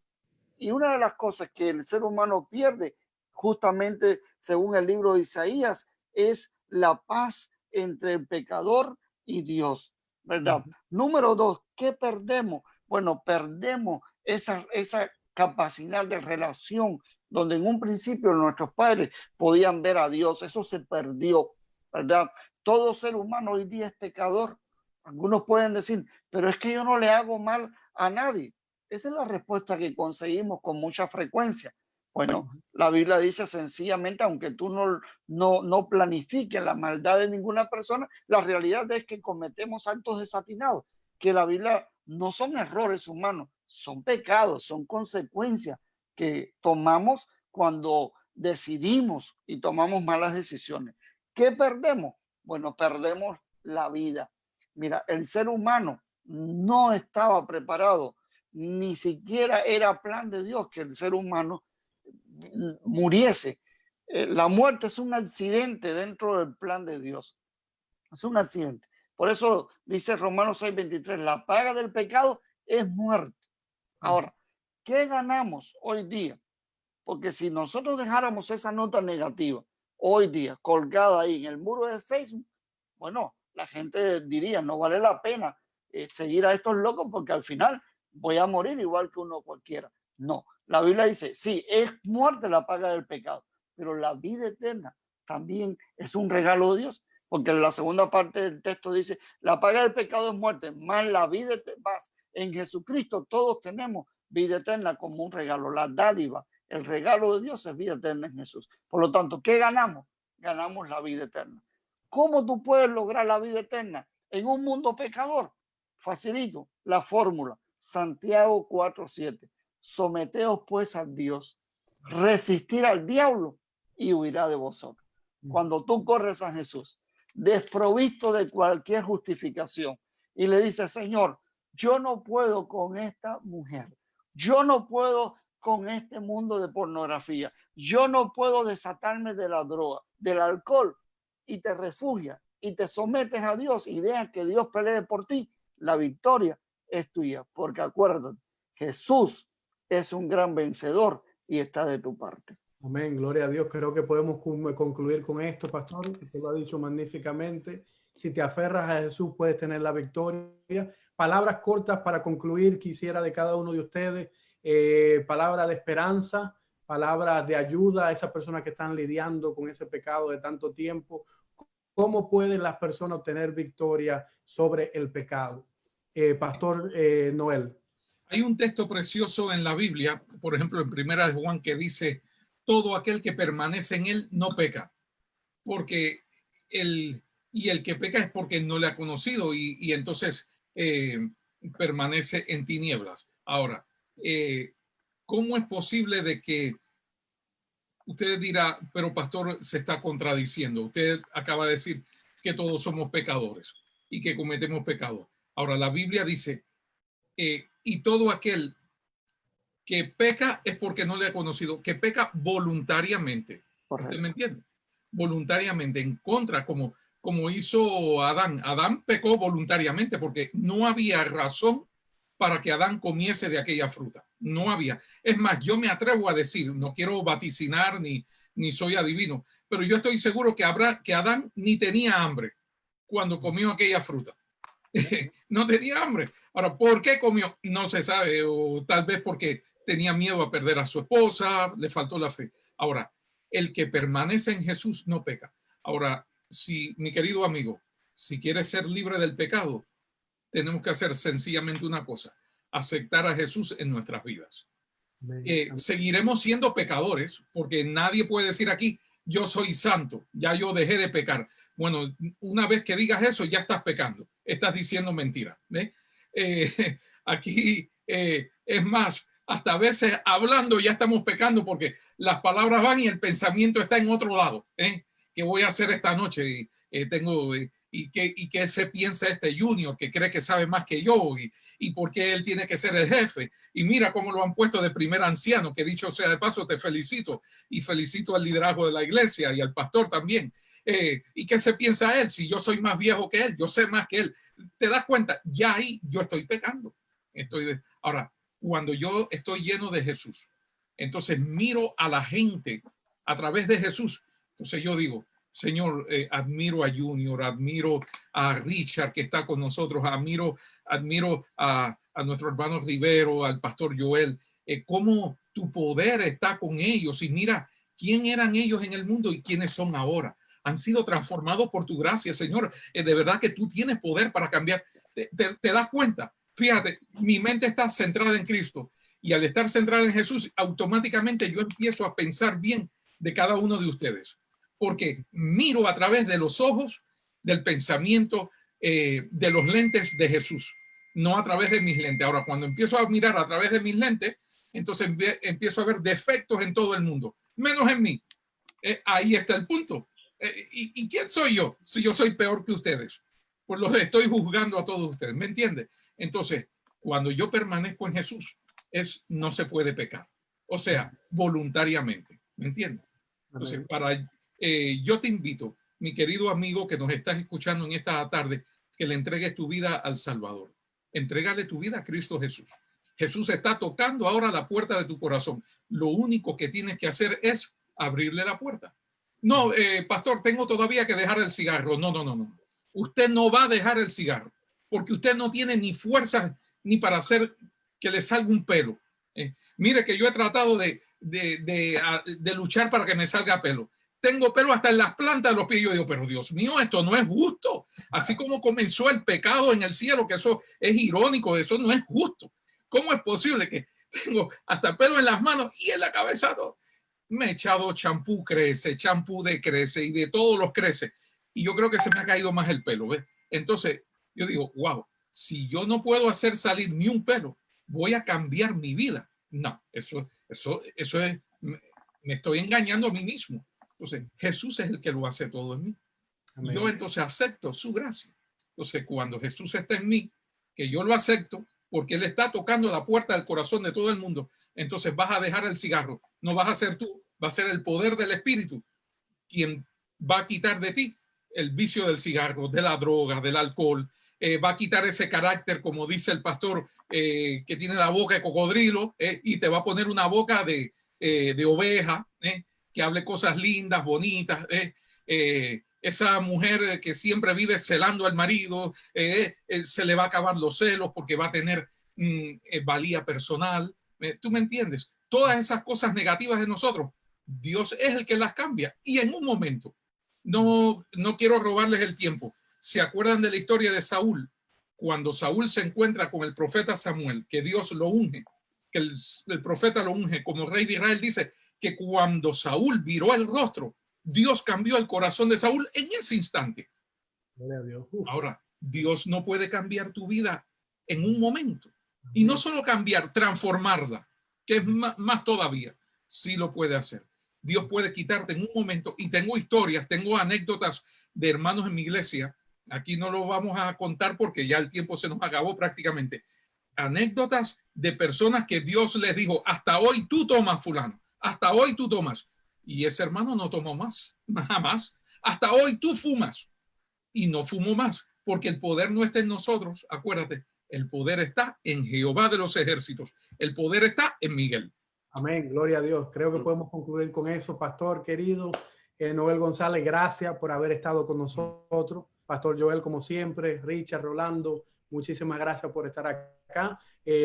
Y una de las cosas que el ser humano pierde, justamente según el libro de Isaías, es la paz entre el pecador y Dios, ¿verdad? Número dos, ¿qué perdemos? Bueno, perdemos esa capacidad de relación donde en un principio nuestros padres podían ver a Dios. Eso se perdió, ¿verdad? Todo ser humano hoy día es pecador. Algunos pueden decir, pero es que yo no le hago mal a nadie. Esa es la respuesta que conseguimos con mucha frecuencia. Bueno, la Biblia dice sencillamente, aunque tú no planifiques la maldad de ninguna persona, la realidad es que cometemos actos desatinados, que la Biblia no son errores humanos, son pecados, son consecuencias que tomamos cuando decidimos y tomamos malas decisiones. ¿Qué perdemos? Bueno, perdemos la vida. Mira, el ser humano no estaba preparado, ni siquiera era plan de Dios que el ser humano muriese. La muerte es un accidente dentro del plan de Dios. Es un accidente. Por eso dice Romanos 6:23, la paga del pecado es muerte. Ahora, ¿qué ganamos hoy día? Porque si nosotros dejáramos esa nota negativa hoy día colgada ahí en el muro de Facebook, bueno, la gente diría, no vale la pena seguir a estos locos porque al final voy a morir igual que uno cualquiera. No, la Biblia dice, sí, es muerte la paga del pecado, pero la vida eterna también es un regalo de Dios, porque en la segunda parte del texto dice, la paga del pecado es muerte, más la vida eterna. En Jesucristo todos tenemos vida eterna como un regalo, la dádiva, el regalo de Dios es vida eterna en Jesús. Por lo tanto, ¿qué ganamos? Ganamos la vida eterna. ¿Cómo tú puedes lograr la vida eterna en un mundo pecador? Facilito, la fórmula, Santiago 4:7. Someteos pues a Dios, resistir al diablo y huirá de vosotros. Cuando tú corres a Jesús, desprovisto de cualquier justificación, y le dices, Señor, yo no puedo con esta mujer, yo no puedo con este mundo de pornografía, yo no puedo desatarme de la droga, del alcohol, y te refugia y te sometes a Dios y dejas que Dios pelee por ti, la victoria es tuya. Porque acuérdate, Jesús es un gran vencedor y está de tu parte. Amén, gloria a Dios. Creo que podemos concluir con esto, pastor. Usted lo ha dicho magníficamente. Si te aferras a Jesús, puedes tener la victoria. Palabras cortas para concluir, quisiera de cada uno de ustedes, palabras de esperanza, palabras de ayuda a esas personas que están lidiando con ese pecado de tanto tiempo. ¿Cómo pueden las personas obtener victoria sobre el pecado? Pastor Noel. Hay un texto precioso en la Biblia, por ejemplo, en Primera de Juan, que dice: todo aquel que permanece en él no peca, porque el que peca es porque no le ha conocido y entonces permanece en tinieblas. Ahora, ¿cómo es posible de que usted dirá, pero pastor, se está contradiciendo? Usted acaba de decir que todos somos pecadores y que cometemos pecados. Ahora, la Biblia dice, y todo aquel que peca es porque no le ha conocido, que peca voluntariamente. Correcto. ¿Usted me entiende? Voluntariamente, en contra, como hizo Adán. Adán pecó voluntariamente porque no había razón para que Adán comiese de aquella fruta. No había. Es más, yo me atrevo a decir, no quiero vaticinar ni soy adivino, pero yo estoy seguro que Adán ni tenía hambre cuando comió aquella fruta. No tenía hambre. Ahora, ¿por qué comió? No se sabe, o tal vez porque tenía miedo a perder a su esposa, le faltó la fe. Ahora, el que permanece en Jesús no peca. Ahora, mi querido amigo, si quieres ser libre del pecado, tenemos que hacer sencillamente una cosa: aceptar a Jesús en nuestras vidas. Seguiremos siendo pecadores, porque nadie puede decir aquí, yo soy santo, ya yo dejé de pecar. Bueno, una vez que digas eso, ya estás pecando, estás diciendo mentira. Aquí es más, hasta a veces hablando ya estamos pecando porque las palabras van y el pensamiento está en otro lado. ¿Qué voy a hacer esta noche? ¿Y qué se piensa este Junior que cree que sabe más que yo? ¿Y por qué él tiene que ser el jefe? Y mira cómo lo han puesto de primer anciano, que dicho sea de paso, te felicito y felicito al liderazgo de la iglesia y al pastor también. ¿Y qué se piensa él? Si yo soy más viejo que él, yo sé más que él. ¿Te das cuenta? Ya ahí yo estoy pecando. Ahora, cuando yo estoy lleno de Jesús, entonces miro a la gente a través de Jesús. Entonces yo digo, Señor, admiro a Junior, admiro a Richard que está con nosotros, admiro a nuestro hermano Rivero, al pastor Joel, cómo tu poder está con ellos y mira quién eran ellos en el mundo y quiénes son ahora. Han sido transformados por tu gracia, Señor. De verdad que tú tienes poder para cambiar. ¿Te das cuenta? Fíjate, mi mente está centrada en Cristo y al estar centrada en Jesús, automáticamente yo empiezo a pensar bien de cada uno de ustedes, porque miro a través de los ojos, del pensamiento, de los lentes de Jesús, no a través de mis lentes. Ahora, cuando empiezo a mirar a través de mis lentes, entonces empiezo a ver defectos en todo el mundo, menos en mí. Ahí está el punto. ¿Y quién soy yo? Si yo soy peor que ustedes, pues los estoy juzgando a todos ustedes, ¿me entiende? Entonces, cuando yo permanezco en Jesús, no se puede pecar. O sea, voluntariamente, ¿me entiende? Entonces, yo te invito, mi querido amigo que nos estás escuchando en esta tarde, que le entregues tu vida al Salvador. Entrégale tu vida a Cristo Jesús. Jesús está tocando ahora la puerta de tu corazón. Lo único que tienes que hacer es abrirle la puerta. No, pastor, tengo todavía que dejar el cigarro. No. Usted no va a dejar el cigarro porque usted no tiene ni fuerzas ni para hacer que le salga un pelo. Mire que yo he tratado de luchar para que me salga pelo. Tengo pelo hasta en las plantas de los pies. Yo digo, pero Dios mío, esto no es justo. Así como comenzó el pecado en el cielo, que eso es irónico, eso no es justo. ¿Cómo es posible que tengo hasta pelo en las manos y en la cabeza todo? Me he echado champú crece, champú de crece y de todos los crece. Y yo creo que se me ha caído más el pelo, ¿ves? Entonces yo digo, wow, si yo no puedo hacer salir ni un pelo, voy a cambiar mi vida. No, eso es, me estoy engañando a mí mismo. Entonces, Jesús es el que lo hace todo en mí. Amén. Yo entonces acepto su gracia. Entonces, cuando Jesús está en mí, que yo lo acepto, porque Él está tocando la puerta del corazón de todo el mundo, entonces vas a dejar el cigarro. No vas a ser tú, va a ser el poder del Espíritu quien va a quitar de ti el vicio del cigarro, de la droga, del alcohol. Va a quitar ese carácter, como dice el pastor, que tiene la boca de cocodrilo, y te va a poner una boca de oveja, que hable cosas lindas, bonitas. Esa mujer que siempre vive celando al marido, se le va a acabar los celos porque va a tener valía personal. ¿Tú me entiendes? Todas esas cosas negativas de nosotros, Dios es el que las cambia. Y en un momento, no quiero robarles el tiempo. ¿Se acuerdan de la historia de Saúl? Cuando Saúl se encuentra con el profeta Samuel, que Dios lo unge, que el profeta lo unge como rey de Israel, dice que cuando Saúl viró el rostro, Dios cambió el corazón de Saúl en ese instante. Ahora, Dios no puede cambiar tu vida en un momento. Y no solo cambiar, transformarla, que es más todavía. Sí lo puede hacer. Dios puede quitarte en un momento. Y tengo historias, tengo anécdotas de hermanos en mi iglesia. Aquí no lo vamos a contar porque ya el tiempo se nos acabó prácticamente. Anécdotas de personas que Dios les dijo, hasta hoy tú tomas, fulano, hasta hoy tú tomas. Y ese hermano no tomó más, jamás. Hasta hoy tú fumas y no fumo más, porque el poder no está en nosotros. Acuérdate, el poder está en Jehová de los ejércitos. El poder está en Miguel. Amén, gloria a Dios. Creo que podemos concluir con eso, pastor querido. Noel González, gracias por haber estado con nosotros. Pastor Joel, como siempre, Richard, Rolando, muchísimas gracias por estar acá.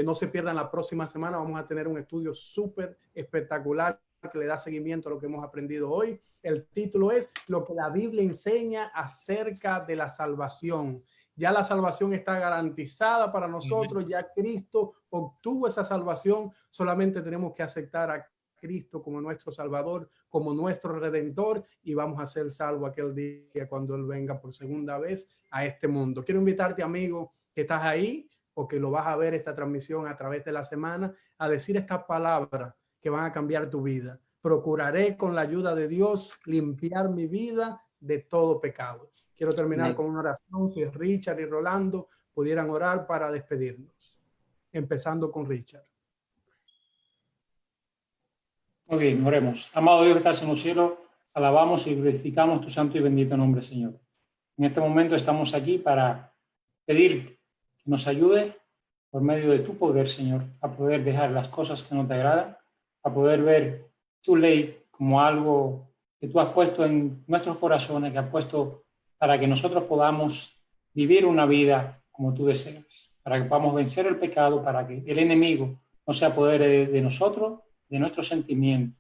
No se pierdan la próxima semana, vamos a tener un estudio súper espectacular que le da seguimiento a lo que hemos aprendido hoy. El título es Lo que la Biblia enseña acerca de la salvación. Ya la salvación está garantizada para nosotros, ya Cristo obtuvo esa salvación, solamente tenemos que aceptar a Cristo como nuestro Salvador, como nuestro Redentor, y vamos a ser salvos aquel día cuando Él venga por segunda vez a este mundo. Quiero invitarte, amigo, que estás ahí o que lo vas a ver esta transmisión a través de la semana, a decir estas palabras que van a cambiar tu vida. Procuraré con la ayuda de Dios limpiar mi vida de todo pecado. Quiero terminar con una oración. Si Richard y Rolando pudieran orar para despedirnos, empezando con Richard. Muy bien, oremos. Amado Dios que estás en los cielos, alabamos y glorificamos tu santo y bendito nombre, Señor. En este momento estamos aquí para pedirte que nos ayude por medio de tu poder, Señor, a poder dejar las cosas que no te agradan, a poder ver tu ley como algo que tú has puesto en nuestros corazones, que has puesto para que nosotros podamos vivir una vida como tú deseas, para que podamos vencer el pecado, para que el enemigo no sea poder de nosotros, de nuestros sentimientos,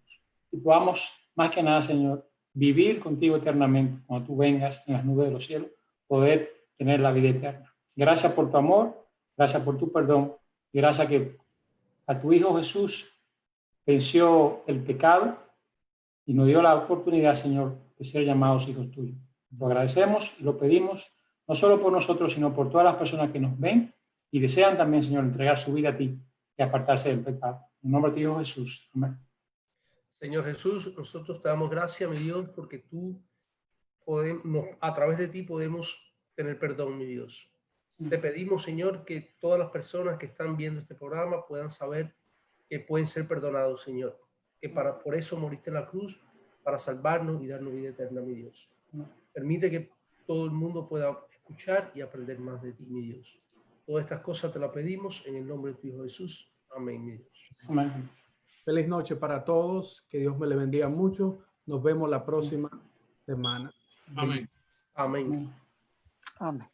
y podamos, más que nada, Señor, vivir contigo eternamente, cuando tú vengas en las nubes de los cielos, poder tener la vida eterna. Gracias por tu amor, gracias por tu perdón, y gracias que a tu Hijo Jesús venció el pecado y nos dio la oportunidad, Señor, de ser llamados hijos tuyos. Lo agradecemos y lo pedimos, no solo por nosotros, sino por todas las personas que nos ven y desean también, Señor, entregar su vida a ti y apartarse del pecado. En nombre de tu Hijo Jesús. Amén. Señor Jesús, nosotros te damos gracias, mi Dios, porque tú a través de ti podemos tener perdón, mi Dios. Te pedimos, Señor, que todas las personas que están viendo este programa puedan saber que pueden ser perdonados, Señor. Que por eso moriste en la cruz, para salvarnos y darnos vida eterna, mi Dios. Permite que todo el mundo pueda escuchar y aprender más de ti, mi Dios. Todas estas cosas te las pedimos en el nombre de tu Hijo Jesús. Amén, mi Dios. Amén. Feliz noche para todos. Que Dios me le bendiga mucho. Nos vemos la próxima semana. Amén. Amén. Amén.